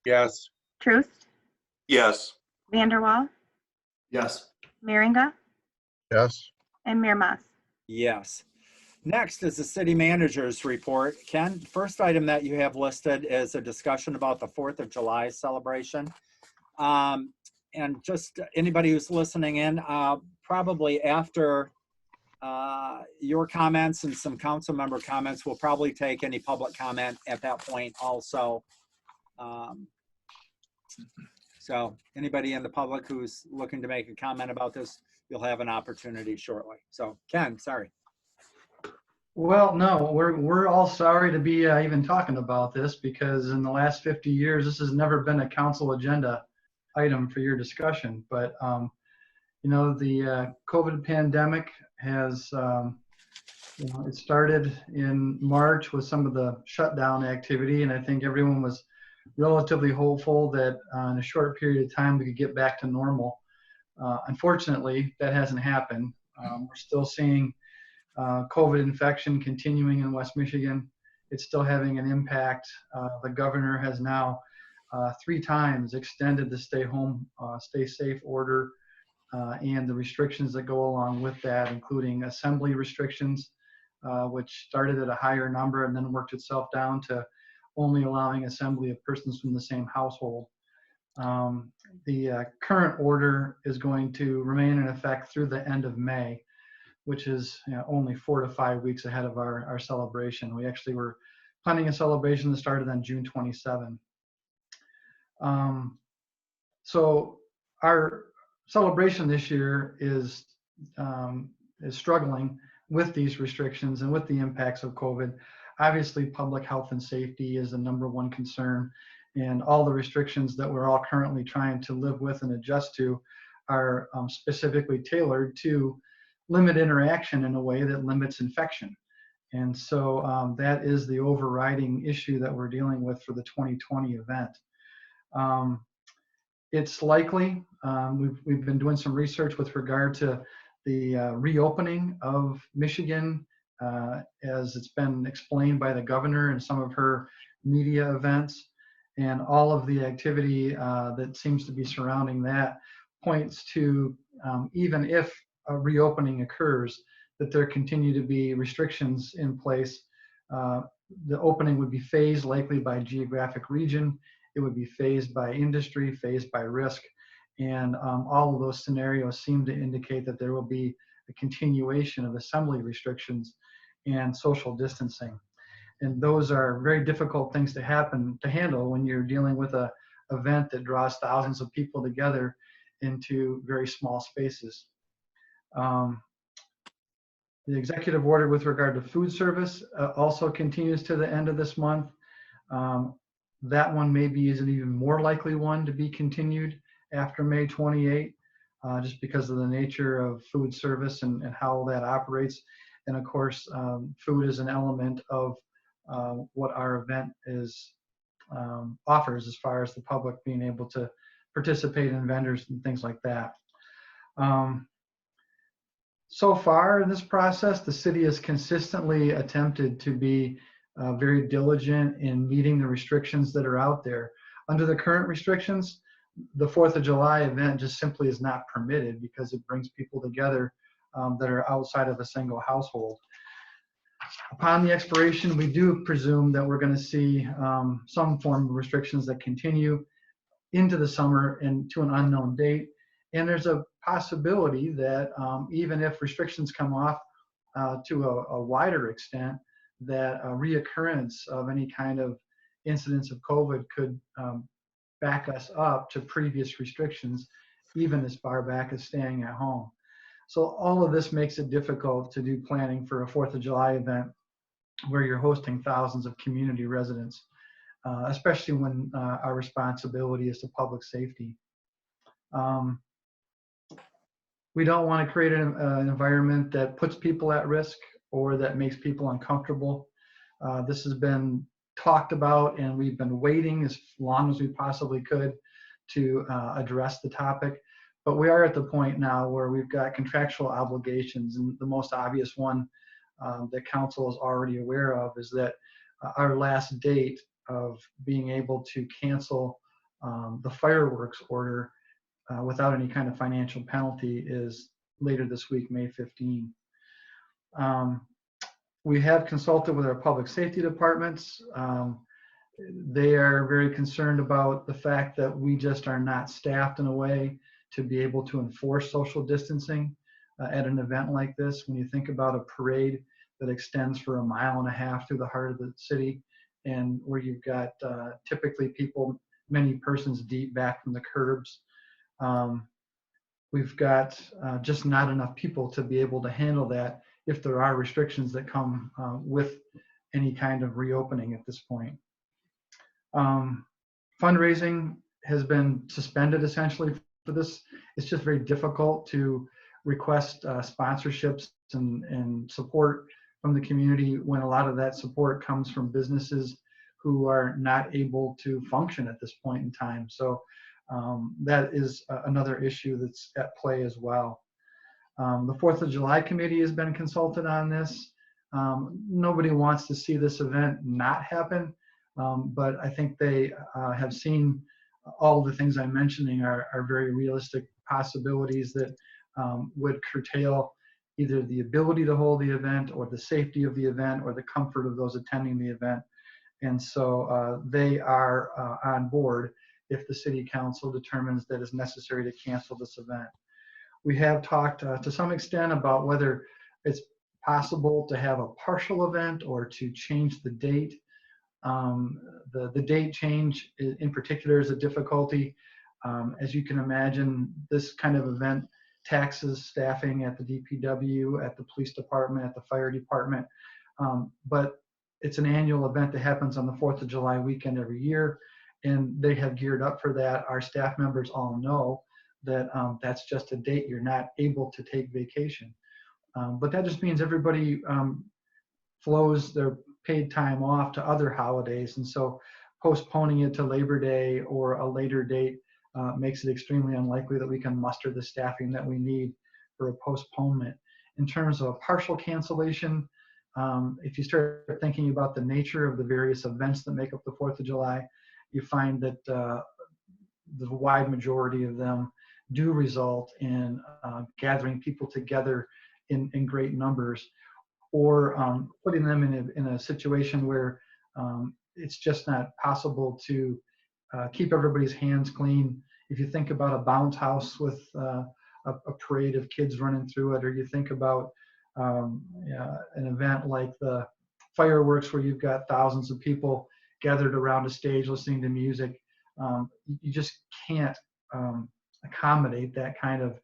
Yes. Troost, Yes. VanderWall, Yes. Meringa, Yes. and Mayor Maas. Yes. Next is the city manager's report. Ken, first item that you have listed is a discussion about the 4th of July celebration. And just anybody who's listening in, probably after your comments and some council member comments, we'll probably take any public comment at that point also. So anybody in the public who's looking to make a comment about this, you'll have an opportunity shortly. So Ken, sorry. Well, no, we're all sorry to be even talking about this, because in the last 50 years, this has never been a council agenda item for your discussion. But you know, the COVID pandemic has, you know, it started in March with some of the shutdown activity, and I think everyone was relatively hopeful that in a short period of time we could get back to normal. Unfortunately, that hasn't happened. We're still seeing COVID infection continuing in West Michigan. It's still having an impact. The governor has now 3 times extended the stay home, stay safe order and the restrictions that go along with that, including assembly restrictions, which started at a higher number and then worked itself down to only allowing assembly of persons from the same household. The current order is going to remain in effect through the end of May, which is, you know, only 4 to 5 weeks ahead of our celebration. We actually were planning a celebration that started on June 27. So our celebration this year is struggling with these restrictions and with the impacts of COVID. obviously public health and safety is the #1 concern, and all the restrictions that we're all currently trying to live with and adjust to are specifically tailored to limit interaction in a way that limits infection. And so that is the overriding issue that we're dealing with for the 2020 event. It's likely, we've been doing some research with regard to the reopening of Michigan as it's been explained by the governor in some of her media events, and all of the activity that seems to be surrounding that points to even if a reopening occurs, that there continue to be restrictions in place. The opening would be phased likely by geographic region. It would be phased by industry, phased by risk. And all of those scenarios seem to indicate that there will be a continuation of assembly restrictions and social distancing. And those are very difficult things to handle when you're dealing with an event that draws thousands of people together into very small spaces. The executive order with regard to food service also continues to the end of this month. That one maybe is an even more likely one to be continued after May 28, just because of the nature of food service and how that operates. And of course, food is an element of what our event offers as far as the public being able to participate in vendors and things like that. So far in this process, the city has consistently attempted to be very diligent in meeting the restrictions that are out there. Under the current restrictions, the 4th of July event just simply is not permitted because it brings people together that are outside of a single household. Upon the expiration, we do presume that we're going to see some form of restrictions that continue into the summer and to an unknown date. And there's a possibility that even if restrictions come off to a wider extent, that a reoccurrence of any kind of incidence of COVID could back us up to previous restrictions, even as far back as staying at home. So all of this makes it difficult to do planning for a 4th of July event where you're hosting thousands of community residents, especially when our responsibility is to public safety. We don't want to create an environment that puts people at risk or that makes people uncomfortable. This has been talked about, and we've been waiting as long as we possibly could to address the topic. But we are at the point now where we've got contractual obligations, and the most obvious one that council is already aware of is that our last date of being able to cancel the fireworks order without any kind of financial penalty is later this week, May 15. We have consulted with our public safety departments. They are very concerned about the fact that we just are not staffed in a way to be able to enforce social distancing at an event like this. When you think about a parade that extends for 1.5 miles through the heart of the city, and where you've got typically people many persons deep back from the curbs, we've got just not enough people to be able to handle that if there are restrictions that come with any kind of reopening at this point. Fundraising has been suspended essentially for this. It's just very difficult to request sponsorships and support from the community when a lot of that support comes from businesses who are not able to function at this point in time. So that is another issue that's at play as well. The 4th of July committee has been consulted on this. Nobody wants to see this event not happen, but I think they have seen all the things I'm mentioning are very realistic possibilities that would curtail either the ability to hold the event or the safety of the event or the comfort of those attending the event. And so they are on board if the city council determines that it's necessary to cancel this event. We have talked to some extent about whether it's possible to have a partial event or to change the date. The date change in particular is a difficulty. As you can imagine, this kind of event taxes staffing at the DPW, at the police department, at the fire department. But it's an annual event that happens on the 4th of July weekend every year, and they have geared up for that. Our staff members all know that that's just a date you're not able to take vacation. But that just means everybody flows their paid time off to other holidays, and so postponing it to Labor Day or a later date makes it extremely unlikely that we can muster the staffing that we need for a postponement. In terms of partial cancellation, if you start thinking about the nature of the various events that make up the 4th of July, you find that the wide majority of them do result in gathering people together in great numbers, or putting them in a situation where it's just not possible to keep everybody's hands clean. If you think about a bounce house with a parade of kids running through it, or you think about an event like the fireworks where you've got thousands of people gathered around a stage listening to music, you just can't accommodate that kind of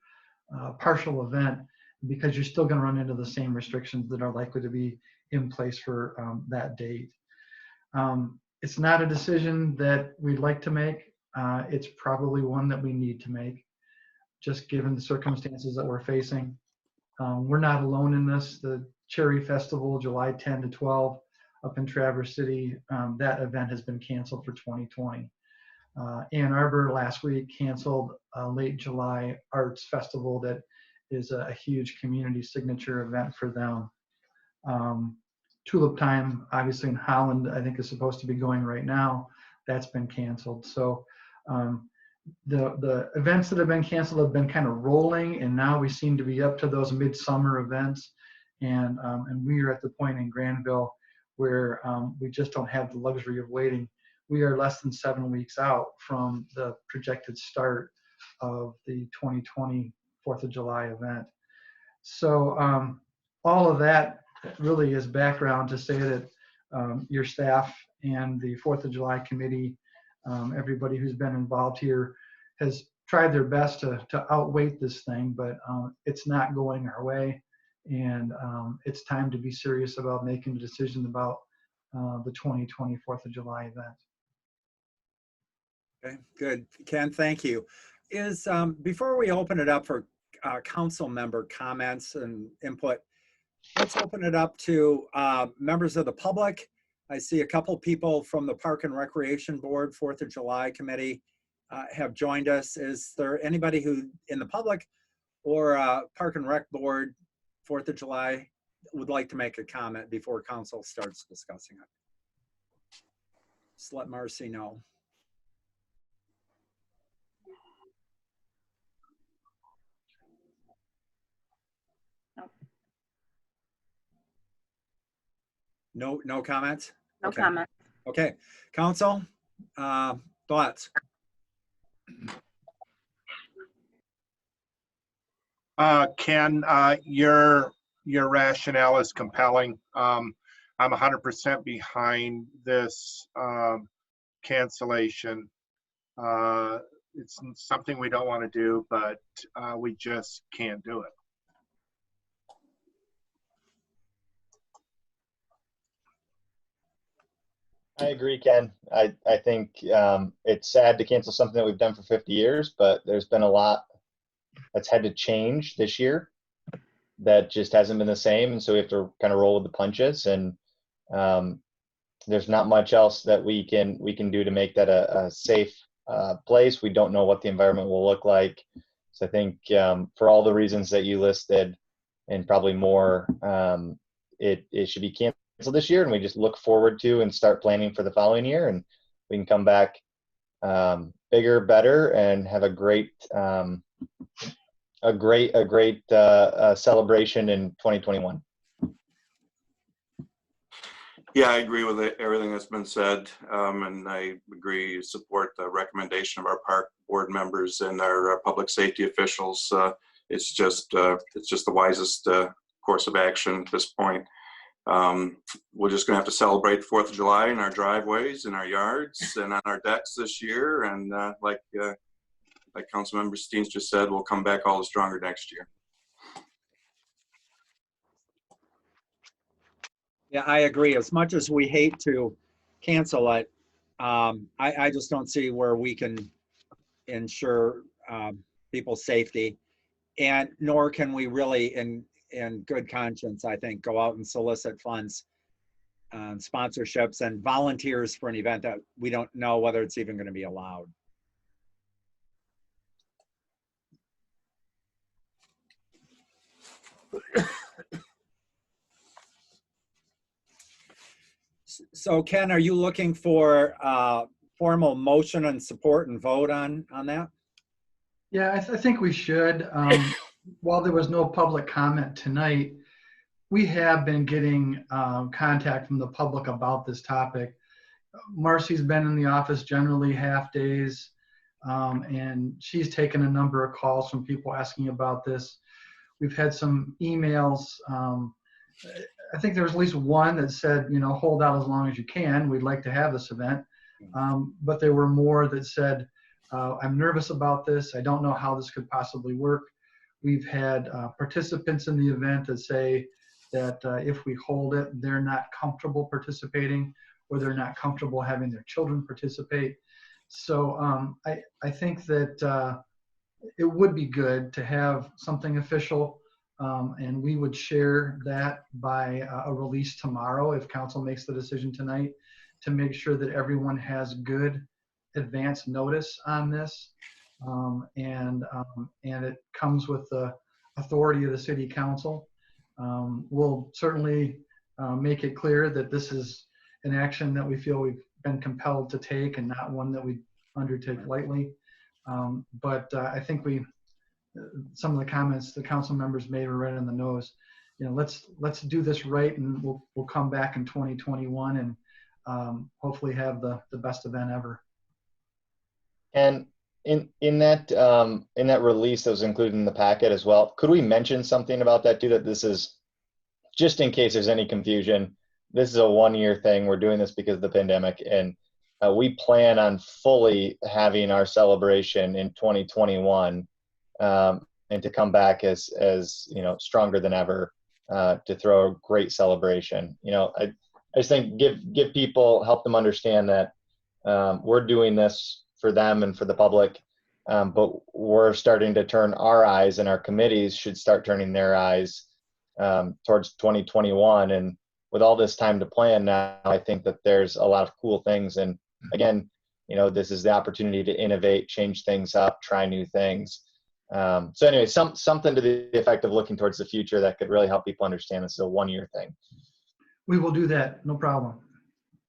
partial event, because you're still going to run into the same restrictions that are likely to be in place for that date. It's not a decision that we'd like to make. It's probably one that we need to make, just given the circumstances that we're facing. We're not alone in this. The Cherry Festival, July 10 to 12, up in Traverse City, that event has been canceled for 2020. Ann Arbor last week canceled a late July Arts Festival that is a huge community signature event for them. Tulip Time, obviously in Holland, I think is supposed to be going right now. That's been canceled. So the events that have been canceled have been kind of rolling, and now we seem to be up to those midsummer events. And we are at the point in Grandville where we just don't have the luxury of waiting. We are less than 7 weeks out from the projected start of the 2020 4th of July event. So all of that really is background to say that your staff and the 4th of July committee, everybody who's been involved here, has tried their best to outweight this thing, but it's not going our way. And it's time to be serious about making a decision about the 2020 4th of July event. Okay, good. Ken, thank you. Before we open it up for council member comments and input, let's open it up to members of the public. I see a couple people from the Park and Recreation Board 4th of July committee have joined us. Is there anybody who in the public or Park and Rec Board 4th of July would like to make a comment before council starts discussing it? Just let Marcy know. No comments? No Okay. comments. Okay, council, thoughts? Ken, your rationale is compelling. I'm 100% behind this cancellation. It's something we don't want to do, but we just can't do it. I agree, Ken. I think it's sad to cancel something that we've done for 50 years, but there's been a lot that's had to change this year that just hasn't been the same. And so we have to kind of roll with the punches, and there's not much else that we can do to make that a safe place. We don't know what the environment will look like. So I think for all the reasons that you listed and probably more, it should be canceled this year, and we just look forward to and start planning for the following year, and we can come back bigger, better, and have a great celebration in 2021. Yeah, I agree with everything that's been said, and I agree, support the recommendation of our park board members and our public safety officials. It's just the wisest course of action at this point. We're just going to have to celebrate the 4th of July in our driveways, in our yards, and on our decks this year. And like Councilmember Steenstra said, we'll come back all the stronger next year. Yeah, I agree. As much as we hate to cancel it, I just don't see where we can ensure people's safety. And nor can we really, in good conscience, I think, go out and solicit funds, sponsorships and volunteers for an event that we don't know whether it's even going to be allowed. So Ken, are you looking for formal motion and support and vote on that? Yeah, I think we should. While there was no public comment tonight, we have been getting contact from the public about this topic. Marcy's been in the office generally half days, and she's taken a number of calls from people asking about this. We've had some emails. I think there was at least one that said, you know, hold out as long as you can. We'd like to have this event. But there were more that said, I'm nervous about this. I don't know how this could possibly work. We've had participants in the event that say that if we hold it, they're not comfortable participating, or they're not comfortable having their children participate. So I think that it would be good to have something official, and we would share that by a release tomorrow if council makes the decision tonight, to make sure that everyone has good advance notice on this, and it comes with the authority of the city council. We'll certainly make it clear that this is an action that we feel we've been compelled to take and not one that we undertake lightly. But I think some of the comments the council members made were right on the nose. You know, let's do this right, and we'll come back in 2021 and hopefully have the best event ever. And in that release that was included in the packet as well, could we mention something about that too? That this is, just in case there's any confusion, this is a one-year thing. We're doing this because of the pandemic, and we plan on fully having our celebration in 2021, and to come back as you know, stronger than ever, to throw a great celebration. You know, I just think give people, help them understand that we're doing this for them and for the public, but we're starting to turn our eyes, and our committees should start turning their eyes towards 2021. And with all this time to plan now, I think that there's a lot of cool things. And again, you know, this is the opportunity to innovate, change things up, try new things. So anyway, something to the effect of looking towards the future that could really help people understand this is a one-year thing. We will do that, no problem.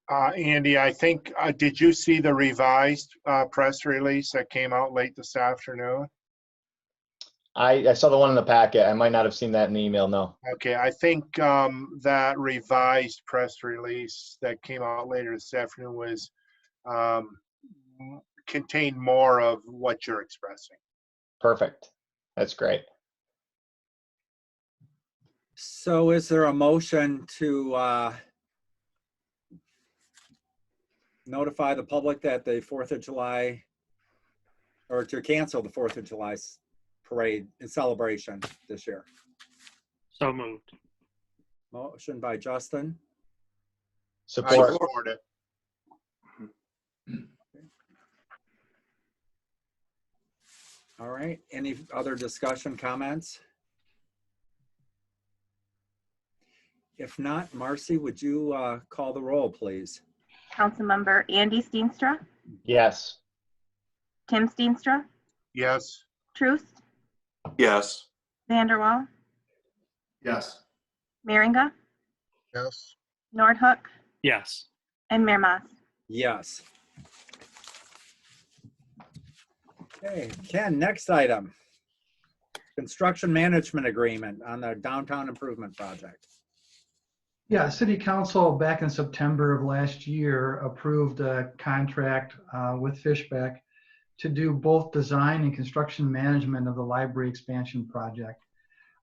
Andy, I think, did you see the revised press release that came out late this afternoon? I saw the one in the packet. I might not have seen that in the email, no. Okay, I think that revised press release that came out later this afternoon was contained more of what you're expressing. Perfect. That's great. So is there a motion to notify the public that the 4th of July, or to cancel the 4th of July parade and celebration this year? So moved. Motion by Justin. Support. Support it. All right, any other discussion, comments? If not, Marcy, would you call the roll, please? Councilmember Andy Steenstra, Yes. Tim Steenstra, Yes. Troost, Yes. VanderWall, Yes. Meringa, Yes. Noordhoek, Yes. and Mayor Maas. Yes. Okay, Ken, next item. Construction management agreement on the downtown improvement project. Yeah, City Council back in September of last year approved a contract with Fishback to do both design and construction management of the library expansion project.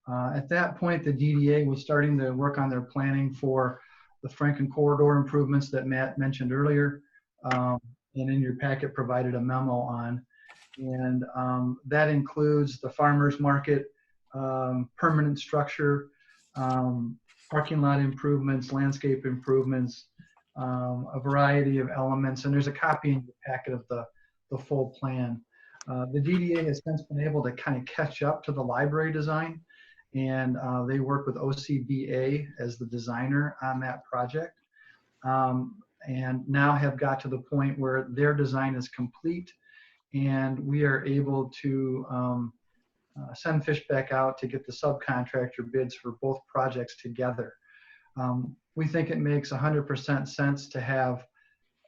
At that point, the DDA was starting to work on their planning for the Franklin corridor improvements that Matt mentioned earlier, and in your packet provided a memo on. And that includes the farmers market, permanent structure, parking lot improvements, landscape improvements, a variety of elements, and there's a copy in the packet of the full plan. The DDA has since been able to kind of catch up to the library design, and they work with OCBA as the designer on that project, and now have got to the point where their design is complete, and we are able to send Fishback out to get the subcontractor bids for both projects together. We think it makes 100% sense to have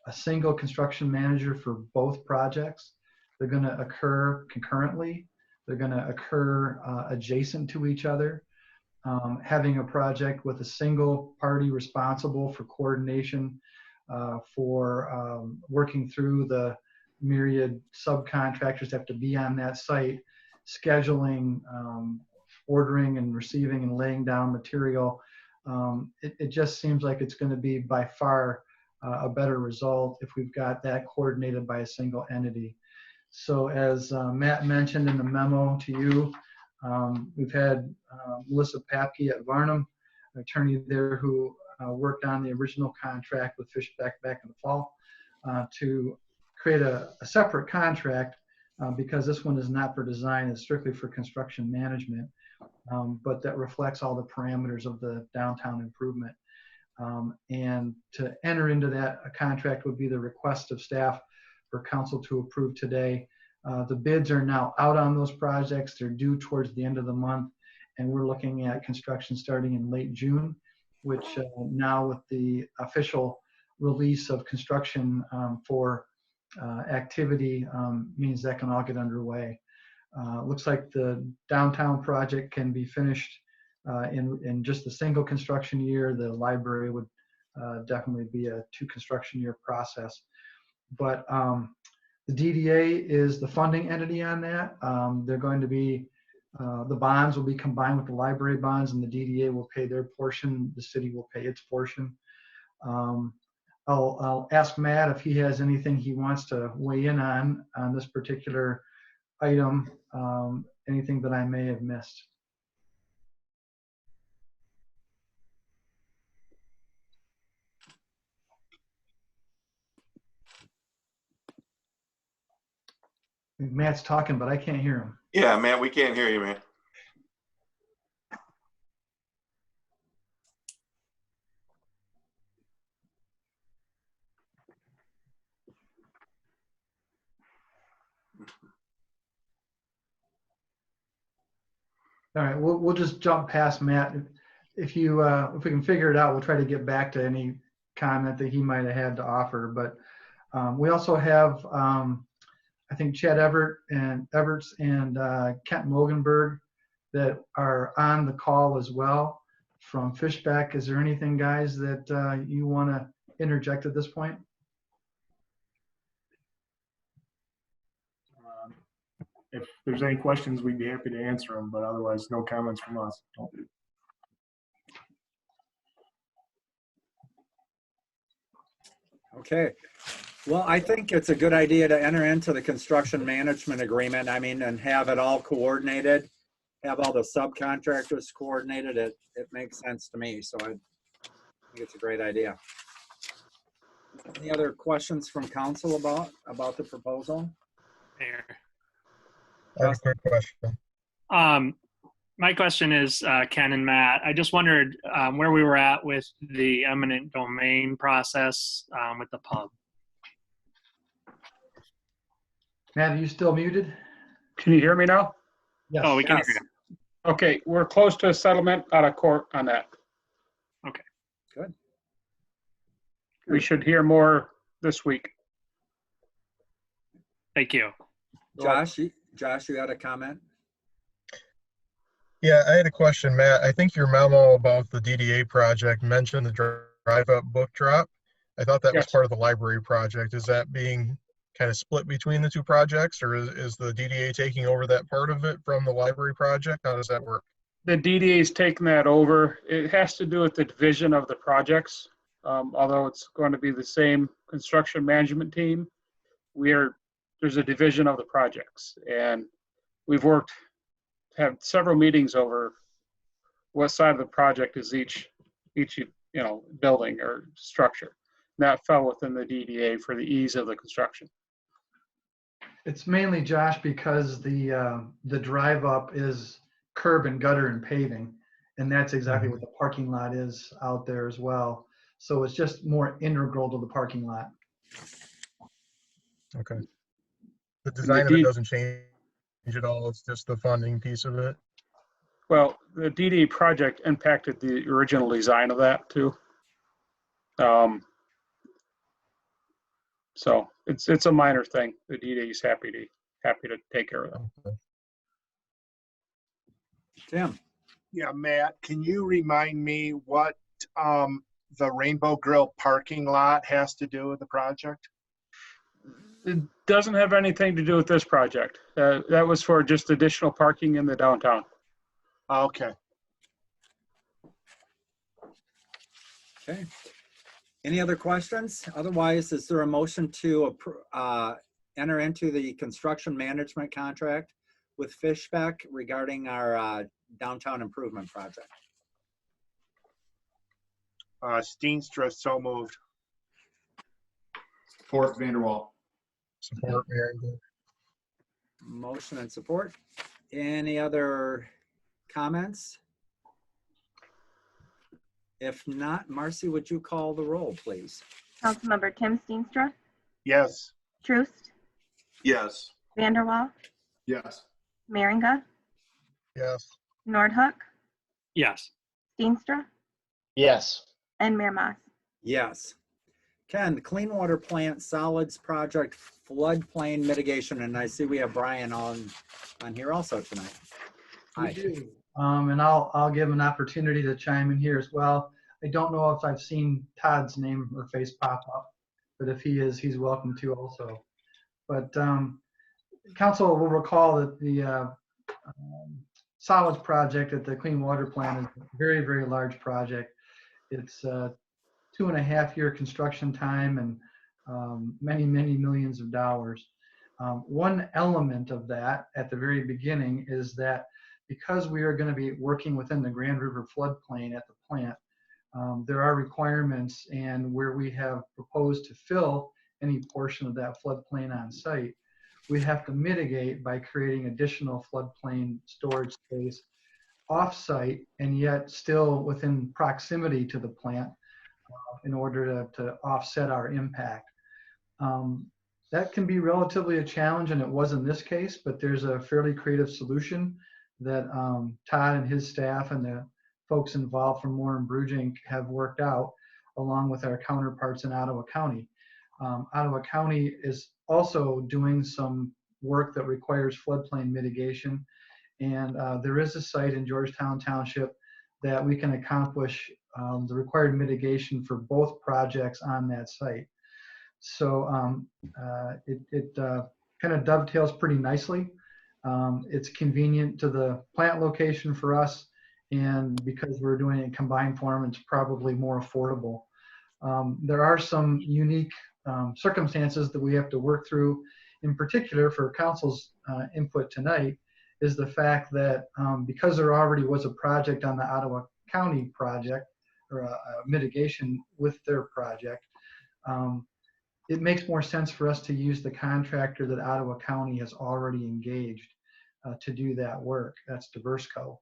a single construction manager for both projects. They're going to occur concurrently. They're going to occur adjacent to each other. Having a project with a single party responsible for coordination, for working through the myriad subcontractors that have to be on that site, scheduling, ordering and receiving and laying down material. It just seems like it's going to be by far a better result if we've got that coordinated by a single entity. So as Matt mentioned in the memo to you, we've had Melissa Papke at Varnum, an attorney there who worked on the original contract with Fishback back in the fall, to create a separate contract because this one is not for design, it's strictly for construction management, but that reflects all the parameters of the downtown improvement. And to enter into that contract would be the request of staff for council to approve today. The bids are now out on those projects. They're due towards the end of the month, and we're looking at construction starting in late June, which now with the official release of construction for activity means that can all get underway. Looks like the downtown project can be finished in just a single construction year. The library would definitely be a 2 construction year process. But the DDA is the funding entity on that. They're going to be, the bonds will be combined with the library bonds, and the DDA will pay their portion. The city will pay its portion. I'll ask Matt if he has anything he wants to weigh in on this particular item, anything that I may have missed. Matt's talking, but I can't hear him. Yeah, man, we can't hear you, man. All right, we'll just jump past Matt. If we can figure it out, we'll try to get back to any comment that he might have had to offer. But we also have, I think, Chad Everts and Kent Mogenberg that are on the call as well from Fishback. Is there anything, guys, that you want to interject at this point? If there's any questions, we'd be happy to answer them, but otherwise, no comments from us. Okay. Well, I think it's a good idea to enter into the construction management agreement. I mean, and have it all coordinated, have all the subcontractors coordinated. It makes sense to me. So I think it's a great idea. Any other questions from council about the proposal? Mayor. I have a quick question. My question is, Ken and Matt, I just wondered where we were at with the eminent domain process with the pub. Matt, are you still muted? Can you hear me now? Yes. Oh, we can hear you. Okay, we're close to a settlement out of court on that. Okay. Good. We should hear more this week. Thank you. Josh, you had a comment? Yeah, I had a question, Matt. I think your memo about the DDA project mentioned the drive-up book drop. I thought that was Yes. part of the library project. Is that being kind of split between the 2 projects, or is the DDA taking over that part of it from the library project? How does that work? The DDA's taken that over. It has to do with the division of the projects. Although it's going to be the same construction management team, there's a division of the projects, and we've had several meetings over what side of the project is each each, building or structure. That fell within the DDA for the ease of the construction. It's mainly, Josh, because the drive up is curb and gutter and paving, and that's exactly what the parking lot is out there as well. So it's just more integral to the parking lot. Okay. The design of it doesn't change at all. It's just the funding piece of it. Well, the DDA project impacted the original design of that too. So it's a minor thing. The DDA is happy to take care of that. Okay. Tim? Yeah, Matt, can you remind me what the Rainbow Grill parking lot has to do with the project? It doesn't have anything to do with this project. That was for just additional parking in the downtown. Okay. Okay. Any other questions? Otherwise, is there a motion to enter into the construction management contract with Fishbeck regarding our downtown improvement project? Steenstra, so moved. Support VanderWall. Support Meringa. Motion and support. Any other comments? If not, Marcy, would you call the roll, please? Councilmember Tim Steenstra, Yes. Troost, Yes. VanderWall, Yes. Meringa, Yes. Noordhoek, Yes. Steenstra, Yes. and Mayor Maas. Yes. Ken, the Clean Water Plant Solids Project Floodplain Mitigation, and I see we have Brian on here also tonight. We Hi. do. And I'll give an opportunity to chime in here as well. I don't know if I've seen Todd's name or face pop up, but if he is, he's welcome to also. But council will recall that the solids project at the Clean Water Plant is a very, very large project. It's 2.5-year construction time and many, many millions of dollars. One element of that at the very beginning is that because we are going to be working within the Grand River floodplain at the plant, there are requirements, and where we have proposed to fill any portion of that floodplain on site, we have to mitigate by creating additional floodplain storage space off-site and yet still within proximity to the plant in order to offset our impact. That can be relatively a challenge, and it was in this case, but there's a fairly creative solution that Todd and his staff and the folks involved from Moore and Brugink have worked out, along with our counterparts in Ottawa County. Ottawa County is also doing some work that requires floodplain mitigation, and there is a site in Georgetown Township that we can accomplish the required mitigation for both projects on that site. So it kind of dovetails pretty nicely. It's convenient to the plant location for us, and because we're doing it in combined form, it's probably more affordable. There are some unique circumstances that we have to work through. In particular, for council's input tonight, is the fact that because there already was a project on the Ottawa County project, or a mitigation with their project, it makes more sense for us to use the contractor that Ottawa County has already engaged to do that work. That's Diversco.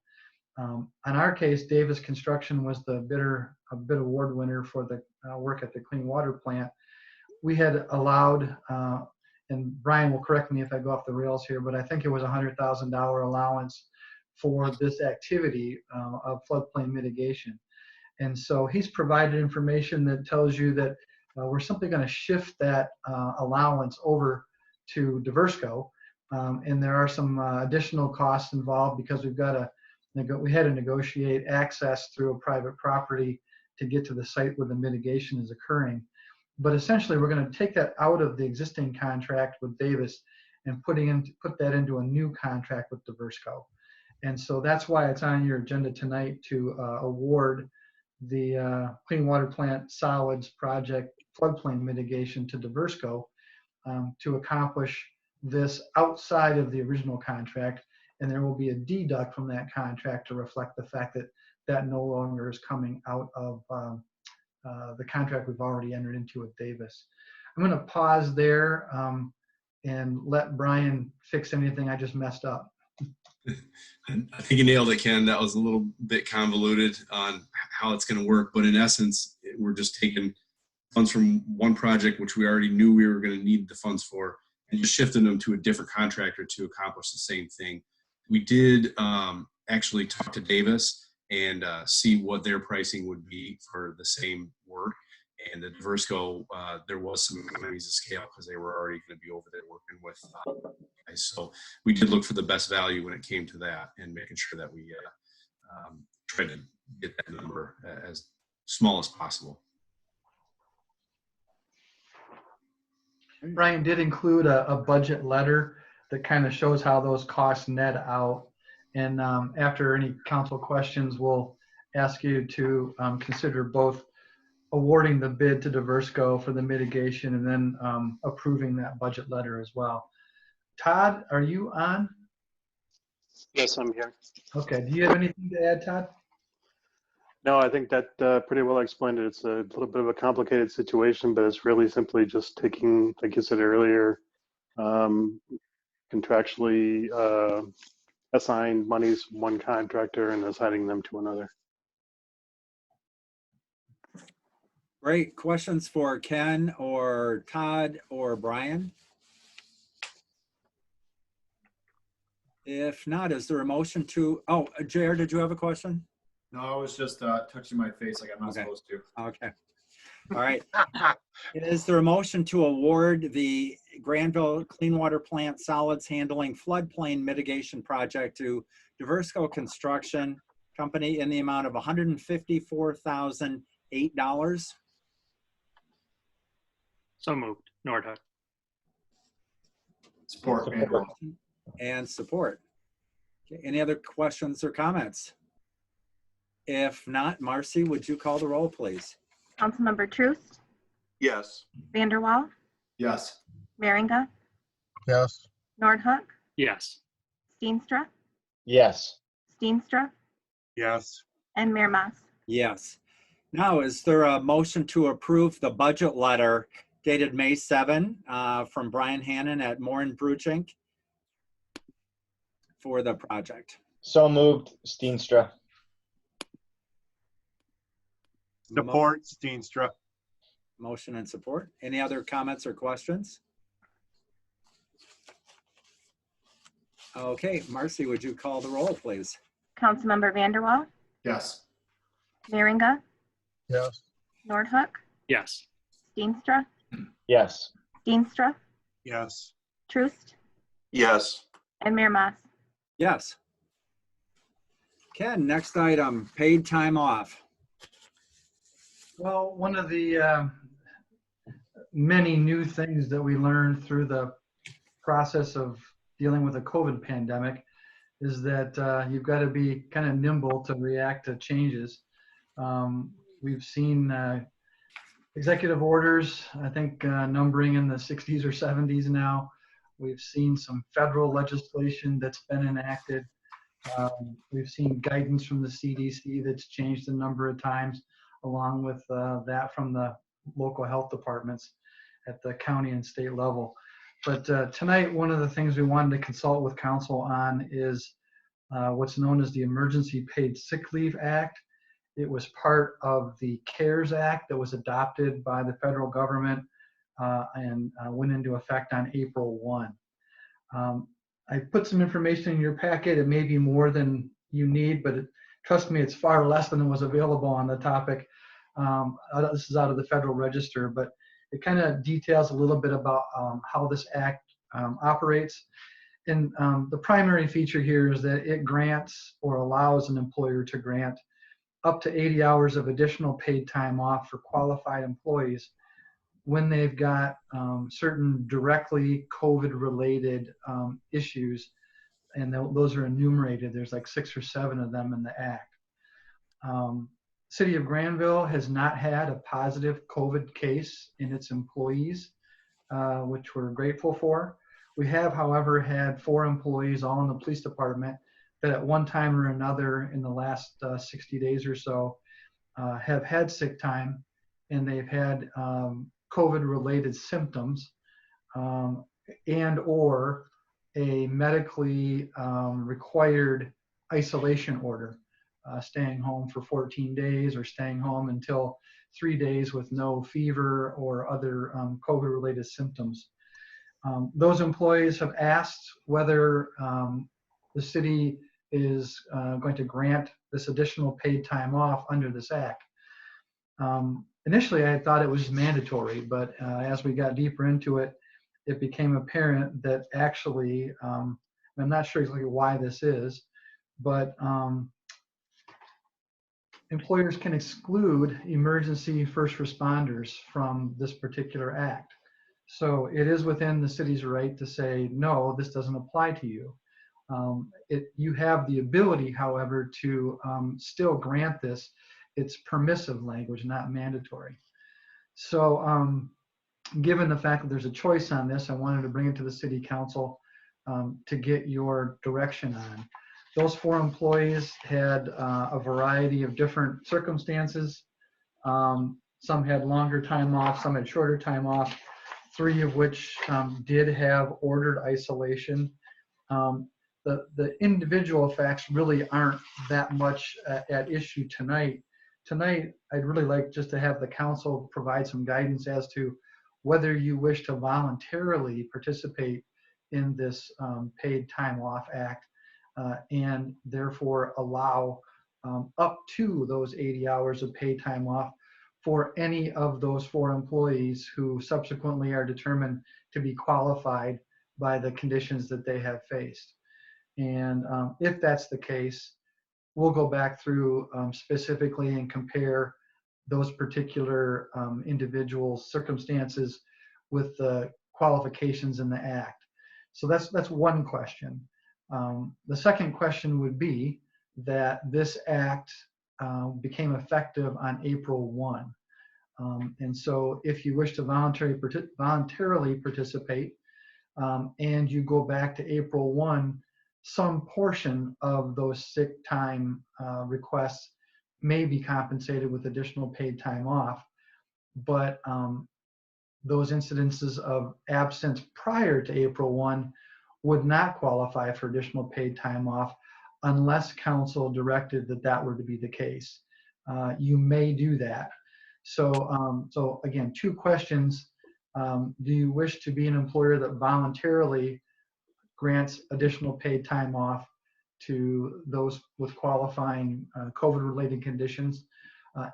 In our case, Davis Construction was the bid award winner for the work at the Clean Water Plant. We had allowed, and Brian will correct me if I go off the rails here, but I think it was a $100,000 allowance for this activity of floodplain mitigation. And so he's provided information that tells you that we're simply going to shift that allowance over to Diversco, and there are some additional costs involved because we had to negotiate access through a private property to get to the site where the mitigation is occurring. But essentially, we're going to take that out of the existing contract with Davis and put that into a new contract with Diversco. And so that's why it's on your agenda tonight to award the Clean Water Plant Solids Project floodplain mitigation to Diversco to accomplish this outside of the original contract. And there will be a deduct from that contract to reflect the fact that that no longer is coming out of the contract we've already entered into with Davis. I'm going to pause there and let Brian fix anything I just messed up. I think you nailed it, Ken. That was a little bit convoluted on how it's going to work, but in essence, we're just taking funds from one project, which we already knew we were going to need the funds for, and just shifting them to a different contractor to accomplish the same thing. We did actually talk to Davis and see what their pricing would be for the same work. And the Diversco, there was some economies of scale because they were already going to be over there working with guys. So we did look for the best value when it came to that and making sure that we tried to get that number as small as possible. Brian did include a budget letter that kind of shows how those costs net out. And after any council questions, we'll ask you to consider both awarding the bid to Diversco for the mitigation and then approving that budget letter as well. Todd, are you on? Yes, I'm here. Okay, do you have anything to add, Todd? No, I think that pretty well explained it. It's a little bit of a complicated situation, but it's really simply just taking, like you said earlier, contractually assigned monies from one contractor and assigning them to another. Great. Questions for Ken or Todd or Brian? If not, is there a motion to, oh, JR, did you have a question? No, I was just touching my face like I'm not supposed to. Okay. All right. Is there a motion to award the Grandville Clean Water Plant Solids Handling Floodplain Mitigation Project to Diversco Construction Company in the amount of $154,008? So moved. Noordhoek. Support. VanderWall. And support. Okay, any other questions or comments? If not, Marcy, would you call the roll, please? Councilmember Troost, Yes. VanderWall, Yes. Meringa, Yes. Noordhoek, Yes. Steenstra, Yes. Yes. and Mayor Maas. Yes. Now, is there a motion to approve the budget letter dated May 7 from Brian Hannon at Morin Bruchink for the project? So moved, Steenstra. Support, Steenstra. Motion and support. Any other comments or questions? Okay, Marcy, would you call the roll, please? Councilmember VanderWall, Yes. Meringa, Yes. Noordhoek, Yes. Steenstra, Yes. Yes. Troost, Yes. and Mayor Maas. Yes. Ken, next item, paid time off. Well, one of the many new things that we learned through the process of dealing with the COVID pandemic is that you've got to be kind of nimble to react to changes. We've seen executive orders, I think numbering in the 60s or 70s now. We've seen some federal legislation that's been enacted. We've seen guidance from the CDC that's changed a number of times, along with that from the local health departments at the county and state level. But tonight, one of the things we wanted to consult with council on is what's known as the Emergency Paid Sick Leave Act. It was part of the CARES Act that was adopted by the federal government and went into effect on April 1. I put some information in your packet. It may be more than you need, but trust me, it's far less than was available on the topic. This is out of the Federal Register, but it kind of details a little bit about how this act operates. And the primary feature here is that it grants or allows an employer to grant up to 80 hours of additional paid time off for qualified employees when they've got certain directly COVID-related issues, and those are enumerated. There's like 6 or 7 of them in the act. City of Grandville has not had a positive COVID case in its employees, which we're grateful for. We have, however, had 4 employees, all in the police department, that at one time or another in the last 60 days or so have had sick time, and they've had COVID-related symptoms and or a medically required isolation order, staying home for 14 days or staying home until 3 days with no fever or other COVID-related symptoms. Those employees have asked whether the city is going to grant this additional paid time off under this act. Initially, I thought it was mandatory, but as we got deeper into it, it became apparent that actually, and I'm not sure exactly why this is, but employers can exclude emergency first responders from this particular act. So it is within the city's right to say, no, this doesn't apply to you. You have the ability, however, to still grant this. It's permissive language, not mandatory. So given the fact that there's a choice on this, I wanted to bring it to the city council to get your direction on. Those 4 employees had a variety of different circumstances. Some had longer time off, some had shorter time off, 3 of which did have ordered isolation. The individual facts really aren't that much at issue tonight. Tonight, I'd really like just to have the council provide some guidance as to whether you wish to voluntarily participate in this paid time off act and therefore allow up to those 80 hours of paid time off for any of those 4 employees who subsequently are determined to be qualified by the conditions that they have faced. And if that's the case, we'll go back through specifically and compare those particular individual circumstances with the qualifications in the act. So that's one question. The second question would be that this act became effective on April 1. And so if you wish to voluntarily participate and you go back to April 1, some portion of those sick time requests may be compensated with additional paid time off, but those incidences of absence prior to April 1 would not qualify for additional paid time off unless council directed that that were to be the case. You may do that. So again, 2 questions. Do you wish to be an employer that voluntarily grants additional paid time off to those with qualifying COVID-related conditions?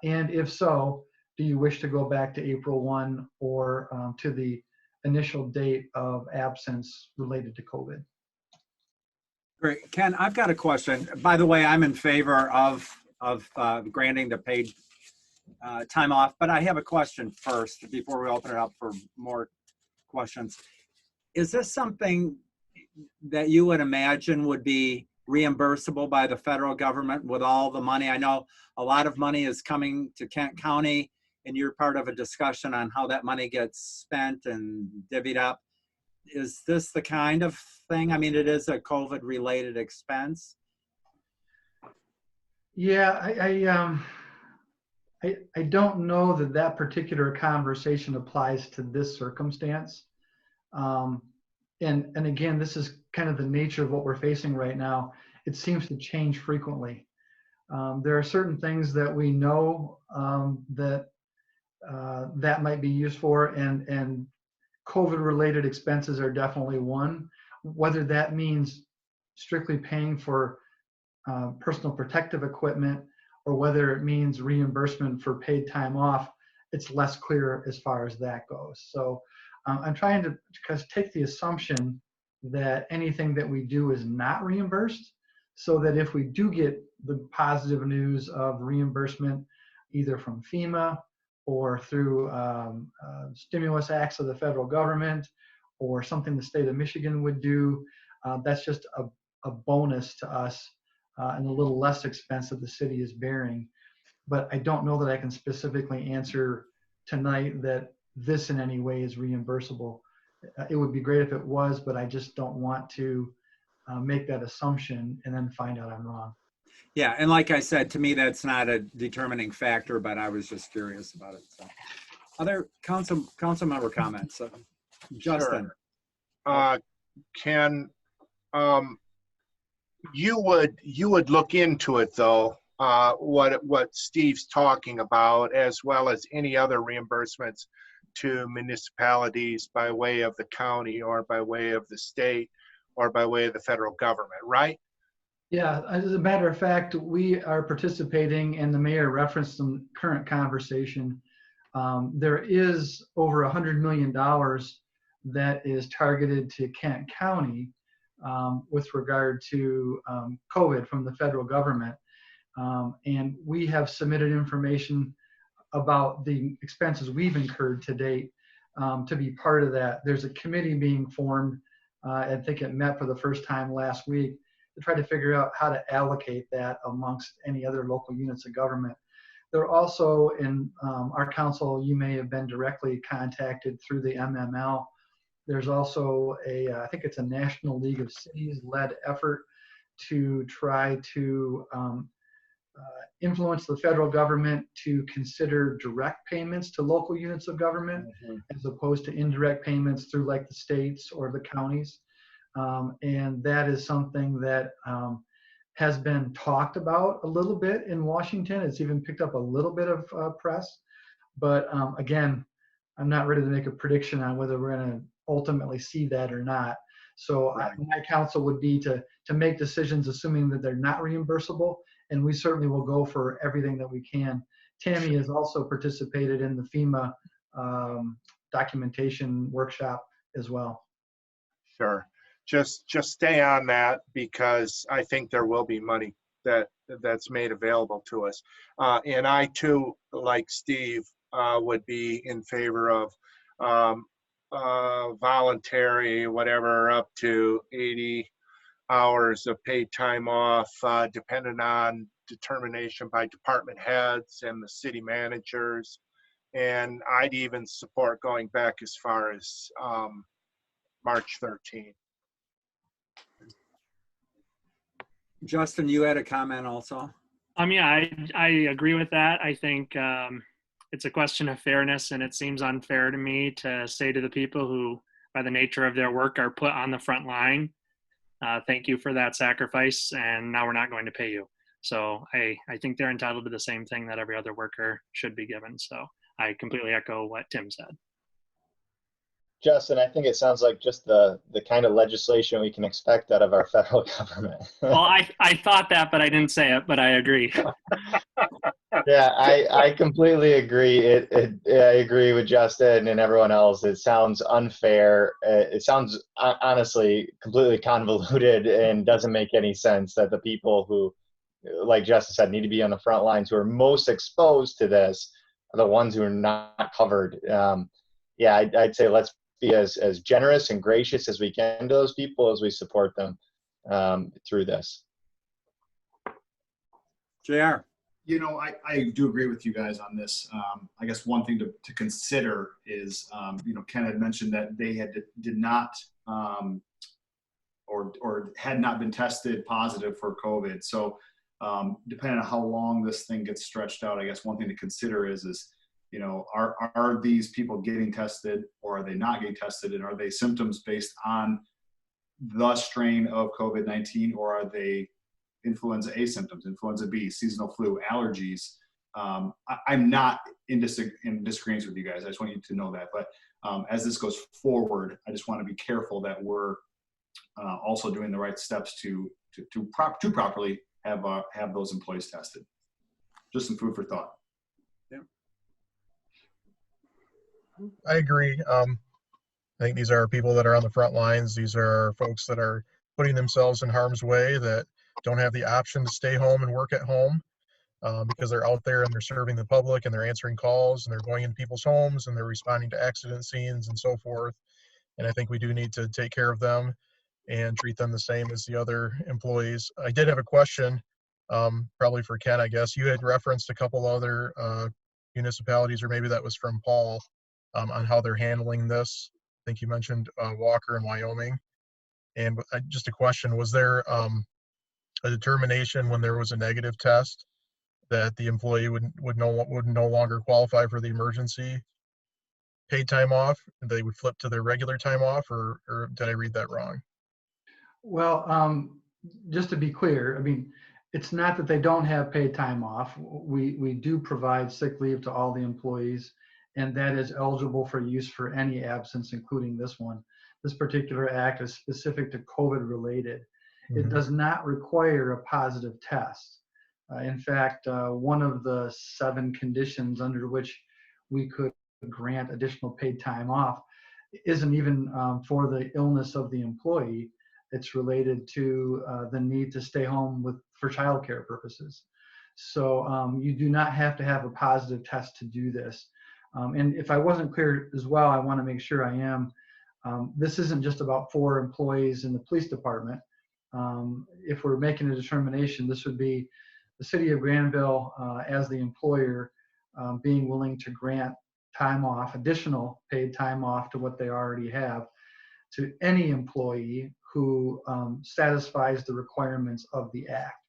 And if so, do you wish to go back to April 1 or to the initial date of absence related to COVID? Great. Ken, I've got a question. By the way, I'm in favor of granting the paid time off, but I have a question first before we open it up for more questions. Is this something that you would imagine would be reimbursable by the federal government with all the money? I know a lot of money is coming to Kent County, and you're part of a discussion on how that money gets spent and divvied up. Is this the kind of thing? I mean, it is a COVID-related expense. Yeah, I don't know that that particular conversation applies to this circumstance. And again, this is kind of the nature of what we're facing right now. It seems to change frequently. There are certain things that we know that might be used for, and COVID-related expenses are definitely one. Whether that means strictly paying for personal protective equipment or whether it means reimbursement for paid time off, it's less clear as far as that goes. So I'm trying to take the assumption that anything that we do is not reimbursed, so that if we do get the positive news of reimbursement, either from FEMA or through stimulus acts of the federal government or something the state of Michigan would do, that's just a bonus to us and a little less expense that the city is bearing. But I don't know that I can specifically answer tonight that this in any way is reimbursable. It would be great if it was, but I just don't want to make that assumption and then find out I'm wrong. Yeah, and like I said, to me, that's not a determining factor, but I was just curious about it. So, other council member comments? Justin. Ken, you would look into it though, what Steve's talking about, as well as any other reimbursements to municipalities by way of the county or by way of the state or by way of the federal government, right? Yeah, as a matter of fact, we are participating, and the mayor referenced some current conversation. There is over $100 million that is targeted to Kent County with regard to COVID from the federal government. And we have submitted information about the expenses we've incurred to date to be part of that. There's a committee being formed. I think it met for the first time last week to try to figure out how to allocate that amongst any other local units of government. There are also in our council, you may have been directly contacted through the MML. There's also I think it's a National League of Cities led effort to try to influence the federal government to consider direct payments to local units of government as opposed to indirect payments through like the states or the counties. And that is something that has been talked about a little bit in Washington. It's even picked up a little bit of press. But again, I'm not ready to make a prediction on whether we're going to ultimately see that or not. So my counsel would be to make decisions assuming that they're not reimbursable, and we certainly will go for everything that we can. Tammy has also participated in the FEMA documentation workshop as well. Sure. Just stay on that, because I think there will be money that's made available to us. And I too, like Steve, would be in favor of voluntary, whatever, up to 80 hours of paid time off, depending on determination by department heads and the city managers. And I'd even support going back as far as March 13th. Justin, you had a comment also? Yeah, I agree with that. I think it's a question of fairness, and it seems unfair to me to say to the people who, by the nature of their work, are put on the front line, thank you for that sacrifice, and now we're not going to pay you. So I think they're entitled to the same thing that every other worker should be given. So I completely echo what Tim said. Justin, I think it sounds like just the kind of legislation we can expect out of our federal government. Well, I thought that, but I didn't say it, but I agree. Yeah, I completely agree. I agree with Justin and everyone else. It sounds unfair. It sounds honestly completely convoluted and doesn't make any sense that the people who, like Justin said, need to be on the front lines, who are most exposed to this, are the ones who are not covered. Yeah, I'd say let's be as generous and gracious as we can to those people as we support them through this. JR. You know, I do agree with you guys on this. I guess one thing to consider is, you know, Ken had mentioned that they did not or had not been tested positive for COVID. So depending on how long this thing gets stretched out, I guess one thing to consider is you know, are these people getting tested, or are they not getting tested, and are they symptoms based on the strain of COVID-19, or are they influenza A symptoms, influenza B, seasonal flu, allergies? I'm not in disagreement with you guys. I just want you to know that. But as this goes forward, I just want to be careful that we're also doing the right steps to properly have those employees tested. Just some food for thought. I agree. I think these are people that are on the front lines. These are folks that are putting themselves in harm's way, that don't have the option to stay home and work at home because they're out there and they're serving the public and they're answering calls and they're going in people's homes and they're responding to accident scenes and so forth. And I think we do need to take care of them and treat them the same as the other employees. I did have a question, probably for Ken, I guess. You had referenced a couple other municipalities, or maybe that was from Paul, on how they're handling this. I think you mentioned Walker and Wyoming. And just a question, was there a determination when there was a negative test that the employee would no longer qualify for the emergency paid time off, and they would flip to their regular time off, or did I read that wrong? Well, just to be clear, I mean, it's not that they don't have paid time off. We do provide sick leave to all the employees, and that is eligible for use for any absence, including this one. This particular act is specific to COVID related. It does not require a positive test. In fact, one of the 7 conditions under which we could grant additional paid time off isn't even for the illness of the employee. It's related to the need to stay home for childcare purposes. So you do not have to have a positive test to do this. And if I wasn't clear as well, I want to make sure I am. This isn't just about 4 employees in the police department. If we're making a determination, this would be the city of Grandville as the employer being willing to grant time off, additional paid time off to what they already have, to any employee who satisfies the requirements of the act.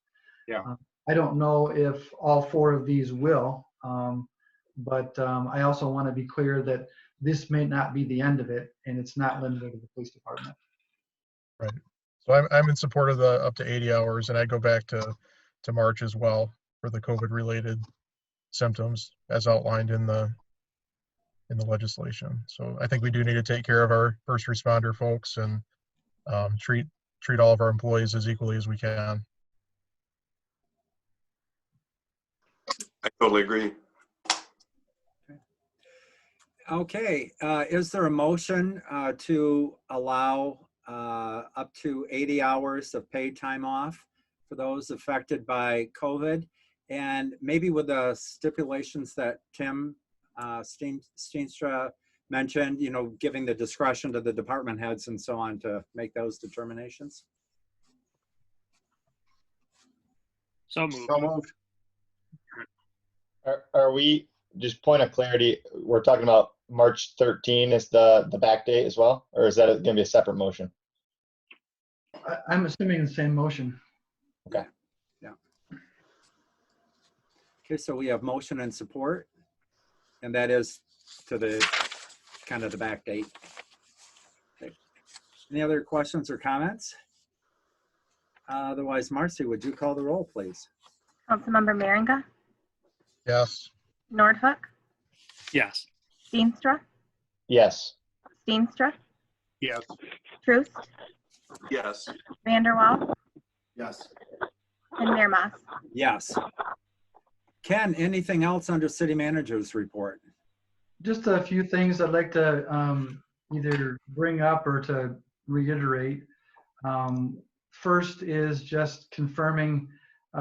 Yeah. I don't know if all 4 of these will, but I also want to be clear that this may not be the end of it, and it's not limited to the police department. Right. So I'm in support of the up to 80 hours, and I go back to March as well for the COVID related symptoms as outlined in the legislation. So I think we do need to take care of our first responder folks and treat all of our employees as equally as we can. I totally agree. Okay, is there a motion to allow up to 80 hours of paid time off for those affected by COVID? And maybe with the stipulations that Tim Steenstra mentioned, you know, giving the discretion to the department heads and so on to make those determinations. So moved. So moved. Are we, just point of clarity, we're talking about March 13 is the back date as well? Or is that going to be a separate motion? I'm assuming the same motion. Okay. Yeah. Okay, so we have motion and support, and that is to the kind of the back date. Okay. Any other questions or comments? Otherwise, Marcy, would you call the roll, please? Councilmember Meringa, Yes. Noordhoek, Yes. Steenstra, Yes. Steenstra, Yes. Troost, Yes. VanderWall, Yes. and Mayor Maas. Yes. Ken, anything else under city manager's report? Just a few things I'd like to either bring up or to reiterate. First is just confirming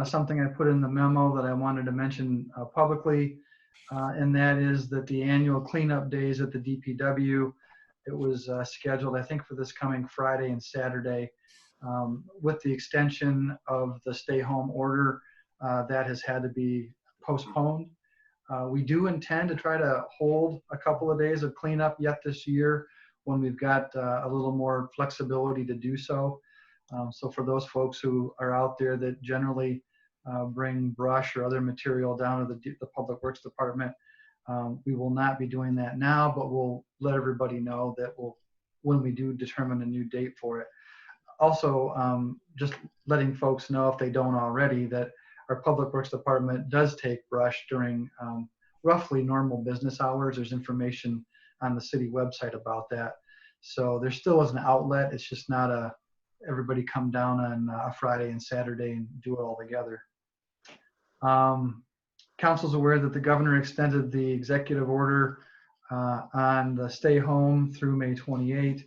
something I put in the memo that I wanted to mention publicly, and that is that the annual cleanup days at the DPW, it was scheduled, I think, for this coming Friday and Saturday. With the extension of the stay home order, that has had to be postponed. We do intend to try to hold a couple of days of cleanup yet this year when we've got a little more flexibility to do so. So for those folks who are out there that generally bring brush or other material down to the Public Works Department, we will not be doing that now, but we'll let everybody know that when we do determine a new date for it. Also, just letting folks know, if they don't already, that our Public Works Department does take brush during roughly normal business hours. There's information on the city website about that. So there still is an outlet. It's just not everybody come down on a Friday and Saturday and do it all together. Council's aware that the governor extended the executive order on the stay home through May 28.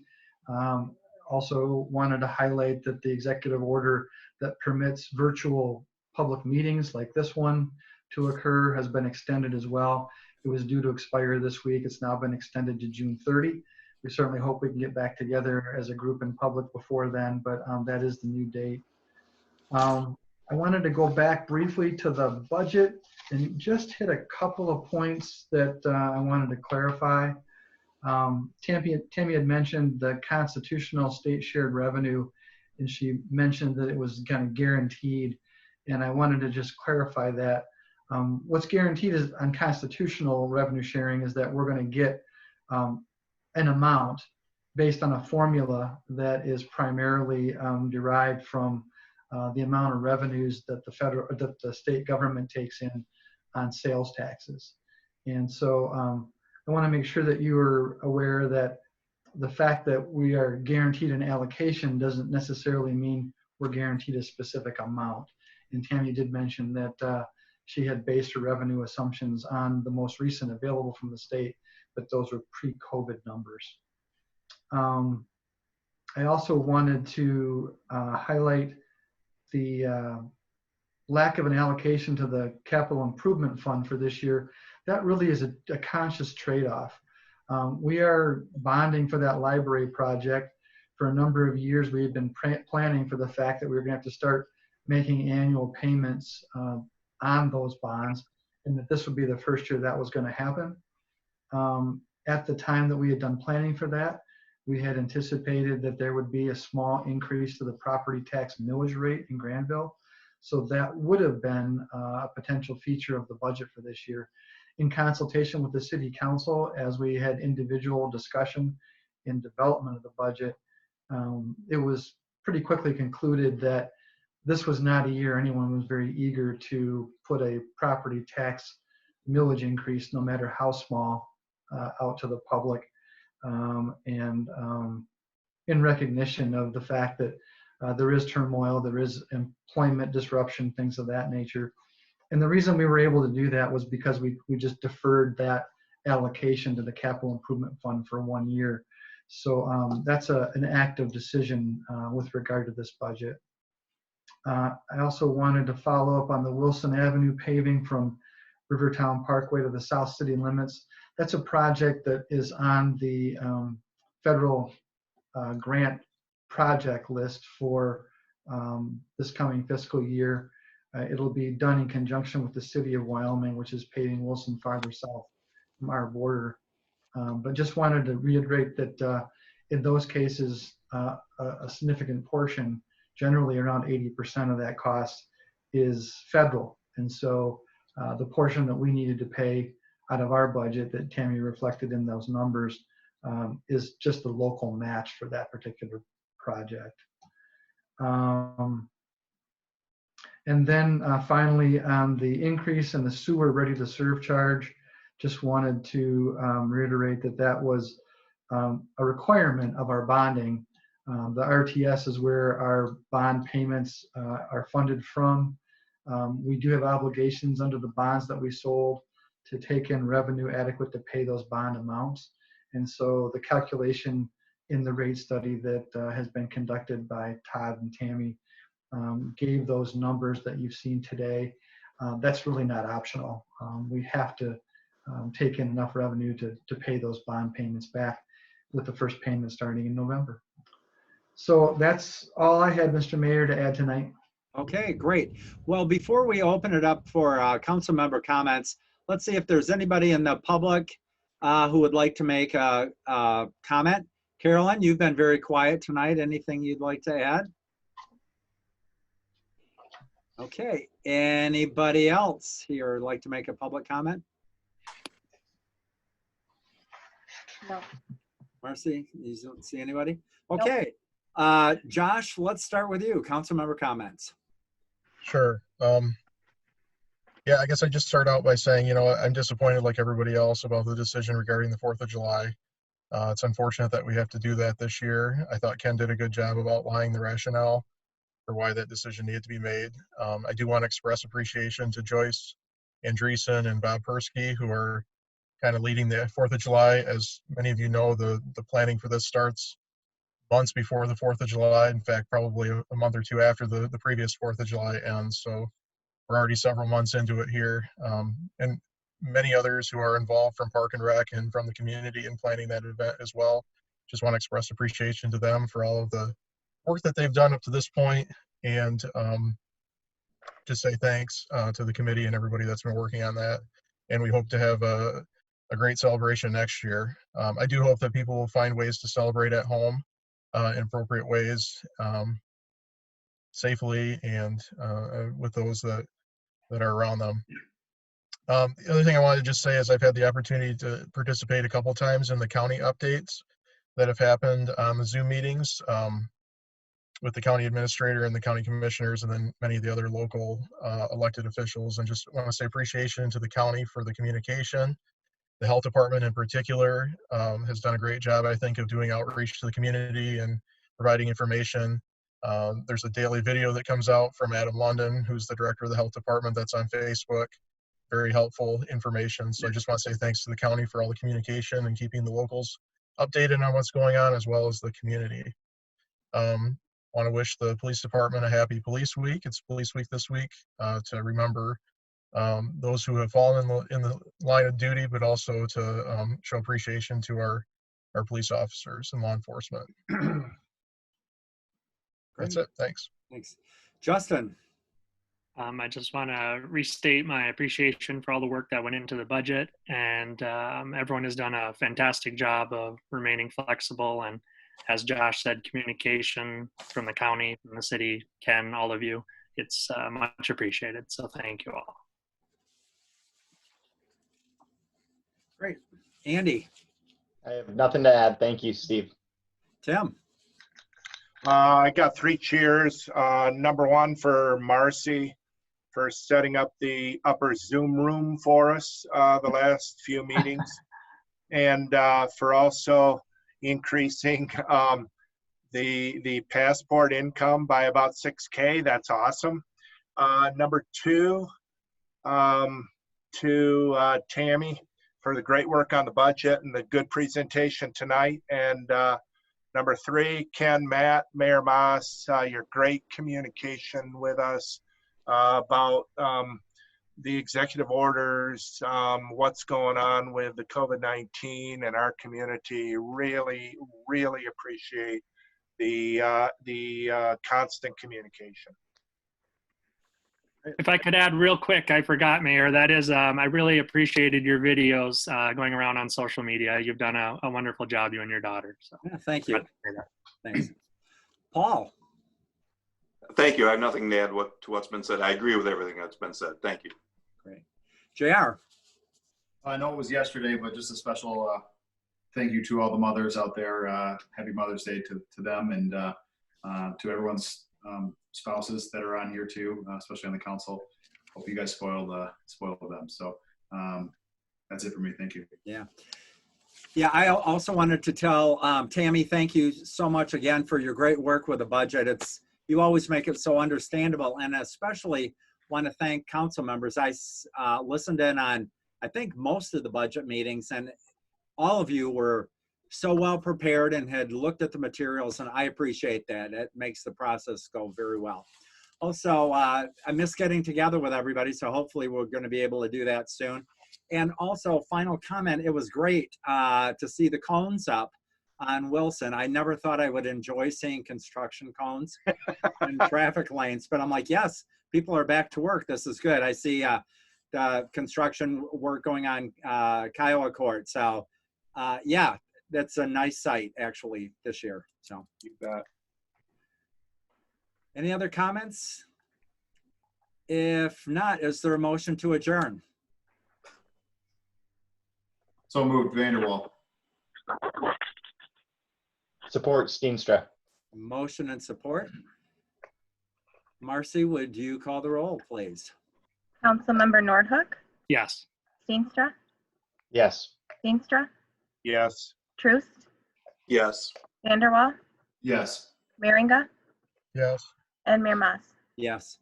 Also wanted to highlight that the executive order that permits virtual public meetings like this one to occur has been extended as well. It was due to expire this week. It's now been extended to June 30. We certainly hope we can get back together as a group in public before then, but that is the new date. I wanted to go back briefly to the budget and just hit a couple of points that I wanted to clarify. Tammy had mentioned the constitutional state shared revenue, and she mentioned that it was kind of guaranteed. And I wanted to just clarify that. What's guaranteed is on constitutional revenue sharing is that we're going to get an amount based on a formula that is primarily derived from the amount of revenues that the state government takes in on sales taxes. And so I want to make sure that you are aware that the fact that we are guaranteed an allocation doesn't necessarily mean we're guaranteed a specific amount. And Tammy did mention that she had based her revenue assumptions on the most recent available from the state, but those were pre-COVID numbers. I also wanted to highlight the lack of an allocation to the capital improvement fund for this year. That really is a conscious trade-off. We are bonding for that library project. For a number of years, we had been planning for the fact that we were going to have to start making annual payments on those bonds, and that this would be the first year that was going to happen. At the time that we had done planning for that, we had anticipated that there would be a small increase to the property tax millage rate in Grandville. So that would have been a potential feature of the budget for this year. In consultation with the city council, as we had individual discussion in development of the budget, it was pretty quickly concluded that this was not a year anyone was very eager to put a property tax millage increase, no matter how small, out to the public. In recognition of the fact that there is turmoil, there is employment disruption, things of that nature. And the reason we were able to do that was because we just deferred that allocation to the capital improvement fund for 1 year. So that's an active decision with regard to this budget. I also wanted to follow up on the Wilson Avenue paving from Rivertown Parkway to the South City limits. That's a project that is on the federal grant project list for this coming fiscal year. It'll be done in conjunction with the city of Wyoming, which is paving Wilson farther south from our border. But just wanted to reiterate that in those cases, a significant portion, generally around 80% of that cost, is federal. And so the portion that we needed to pay out of our budget that Tammy reflected in those numbers is just the local match for that particular project. And then finally, on the increase in the sewer ready to serve charge, just wanted to reiterate that that was a requirement of our bonding. The RTS is where our bond payments are funded from. We do have obligations under the bonds that we sold to take in revenue adequate to pay those bond amounts. And so the calculation in the rate study that has been conducted by Todd and Tammy gave those numbers that you've seen today. That's really not optional. We have to take in enough revenue to pay those bond payments back, with the first payment starting in November. So that's all I had, Mr. Mayor, to add tonight. Okay, great. Well, before we open it up for council member comments, let's see if there's anybody in the public who would like to make a comment. Carolyn, you've been very quiet tonight. Anything you'd like to add? Okay, anybody else here like to make a public comment? No. Marcy, you don't see anybody? Okay, nope. Josh, let's start with you. Council member comments. Sure. Yeah, I guess I just start out by saying, I'm disappointed like everybody else about the decision regarding the 4th of July. It's unfortunate that we have to do that this year. I thought Ken did a good job of outlining the rationale for why that decision needed to be made. I do want to express appreciation to Joyce Andreessen and Bob Persky, who are kind of leading the 4th of July. As many of you know, the planning for this starts months before the 4th of July. In fact, probably a month or two after the previous 4th of July ends. So we're already several months into it here. And many others who are involved from Park and Rec and from the community in planning that event as well. Just want to express appreciation to them for all of the work that they've done up to this point, and just say thanks to the committee and everybody that's been working on that. And we hope to have a great celebration next year. I do hope that people will find ways to celebrate at home in appropriate ways, safely, and with those that are around them. The other thing I wanted to just say is I've had the opportunity to participate a couple times in the county updates that have happened on the Zoom meetings with the county administrator and the county commissioners, and then many of the other local elected officials. And just want to say appreciation to the county for the communication. The health department in particular has done a great job, I think, of doing outreach to the community and providing information. There's a daily video that comes out from Adam London, who's the director of the health department, that's on Facebook. Very helpful information. So I just want to say thanks to the county for all the communication and keeping the locals updated on what's going on, as well as the community. Want to wish the police department a happy police week. It's police week this week to remember those who have fallen in the line of duty, but also to show appreciation to our police officers and law enforcement. That's it. Thanks. Thanks. Justin. I just want to restate my appreciation for all the work that went into the budget, and everyone has done a fantastic job of remaining flexible. And as Josh said, communication from the county, from the city, Ken, all of you, it's much appreciated. So thank you all. Great. Andy. I have nothing to add. Thank you, Steve. Tim. I got 3 cheers. Number 1 for Marcy for setting up the upper Zoom room for us the last few meetings, and for also increasing the passport income by about $6K. That's awesome. Number 2, to Tammy for the great work on the budget and the good presentation tonight. And number 3, Ken, Matt, Mayor Maas, your great communication with us about the executive orders, what's going on with the COVID-19 and our community. Really, really appreciate the constant communication. If I could add real quick, I forgot, Mayor, that is, I really appreciated your videos going around on social media. You've done a wonderful job, you and your daughter. So yeah, thank you. Thanks. Paul. Thank you. I have nothing to add to what's been said. I agree with everything that's been said. Thank you. Great. JR. I know it was yesterday, but just a special thank you to all the mothers out there. Happy Mother's Day to them, and to everyone's spouses that are on here too, especially on the council. Hope you guys spoiled them. So that's it for me. Thank you. Yeah. Yeah, I also wanted to tell Tammy, thank you so much again for your great work with the budget. You always make it so understandable, and especially want to thank council members. I listened in on, I think, most of the budget meetings, and all of you were so well prepared and had looked at the materials, and I appreciate that. It makes the process go very well. Also, I miss getting together with everybody, so hopefully we're going to be able to do that soon. And also, final comment, it was great to see the cones up on Wilson. I never thought I would enjoy seeing construction cones and traffic lanes, but I'm like, yes, people are back to work. This is good. I see the construction work going on Kiowa Court. So yeah, that's a nice site actually this year. So you bet. Any other comments? If not, is there a motion to adjourn? So moved. VanderWall. Support Steenstra. Motion and support. Marcy, would you call the roll, please? Councilmember Noordhoek, Yes. Steenstra, Yes. Steenstra, Yes. Troost, Yes. VanderWall, Yes. Meringa, Yes. and Mayor Maas. Yes.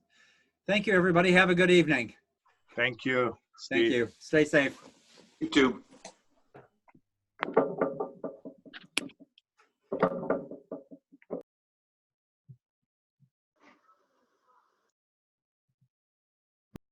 Thank you, everybody. Have a good evening. Thank you, Thank Steve. you. Stay safe. You too.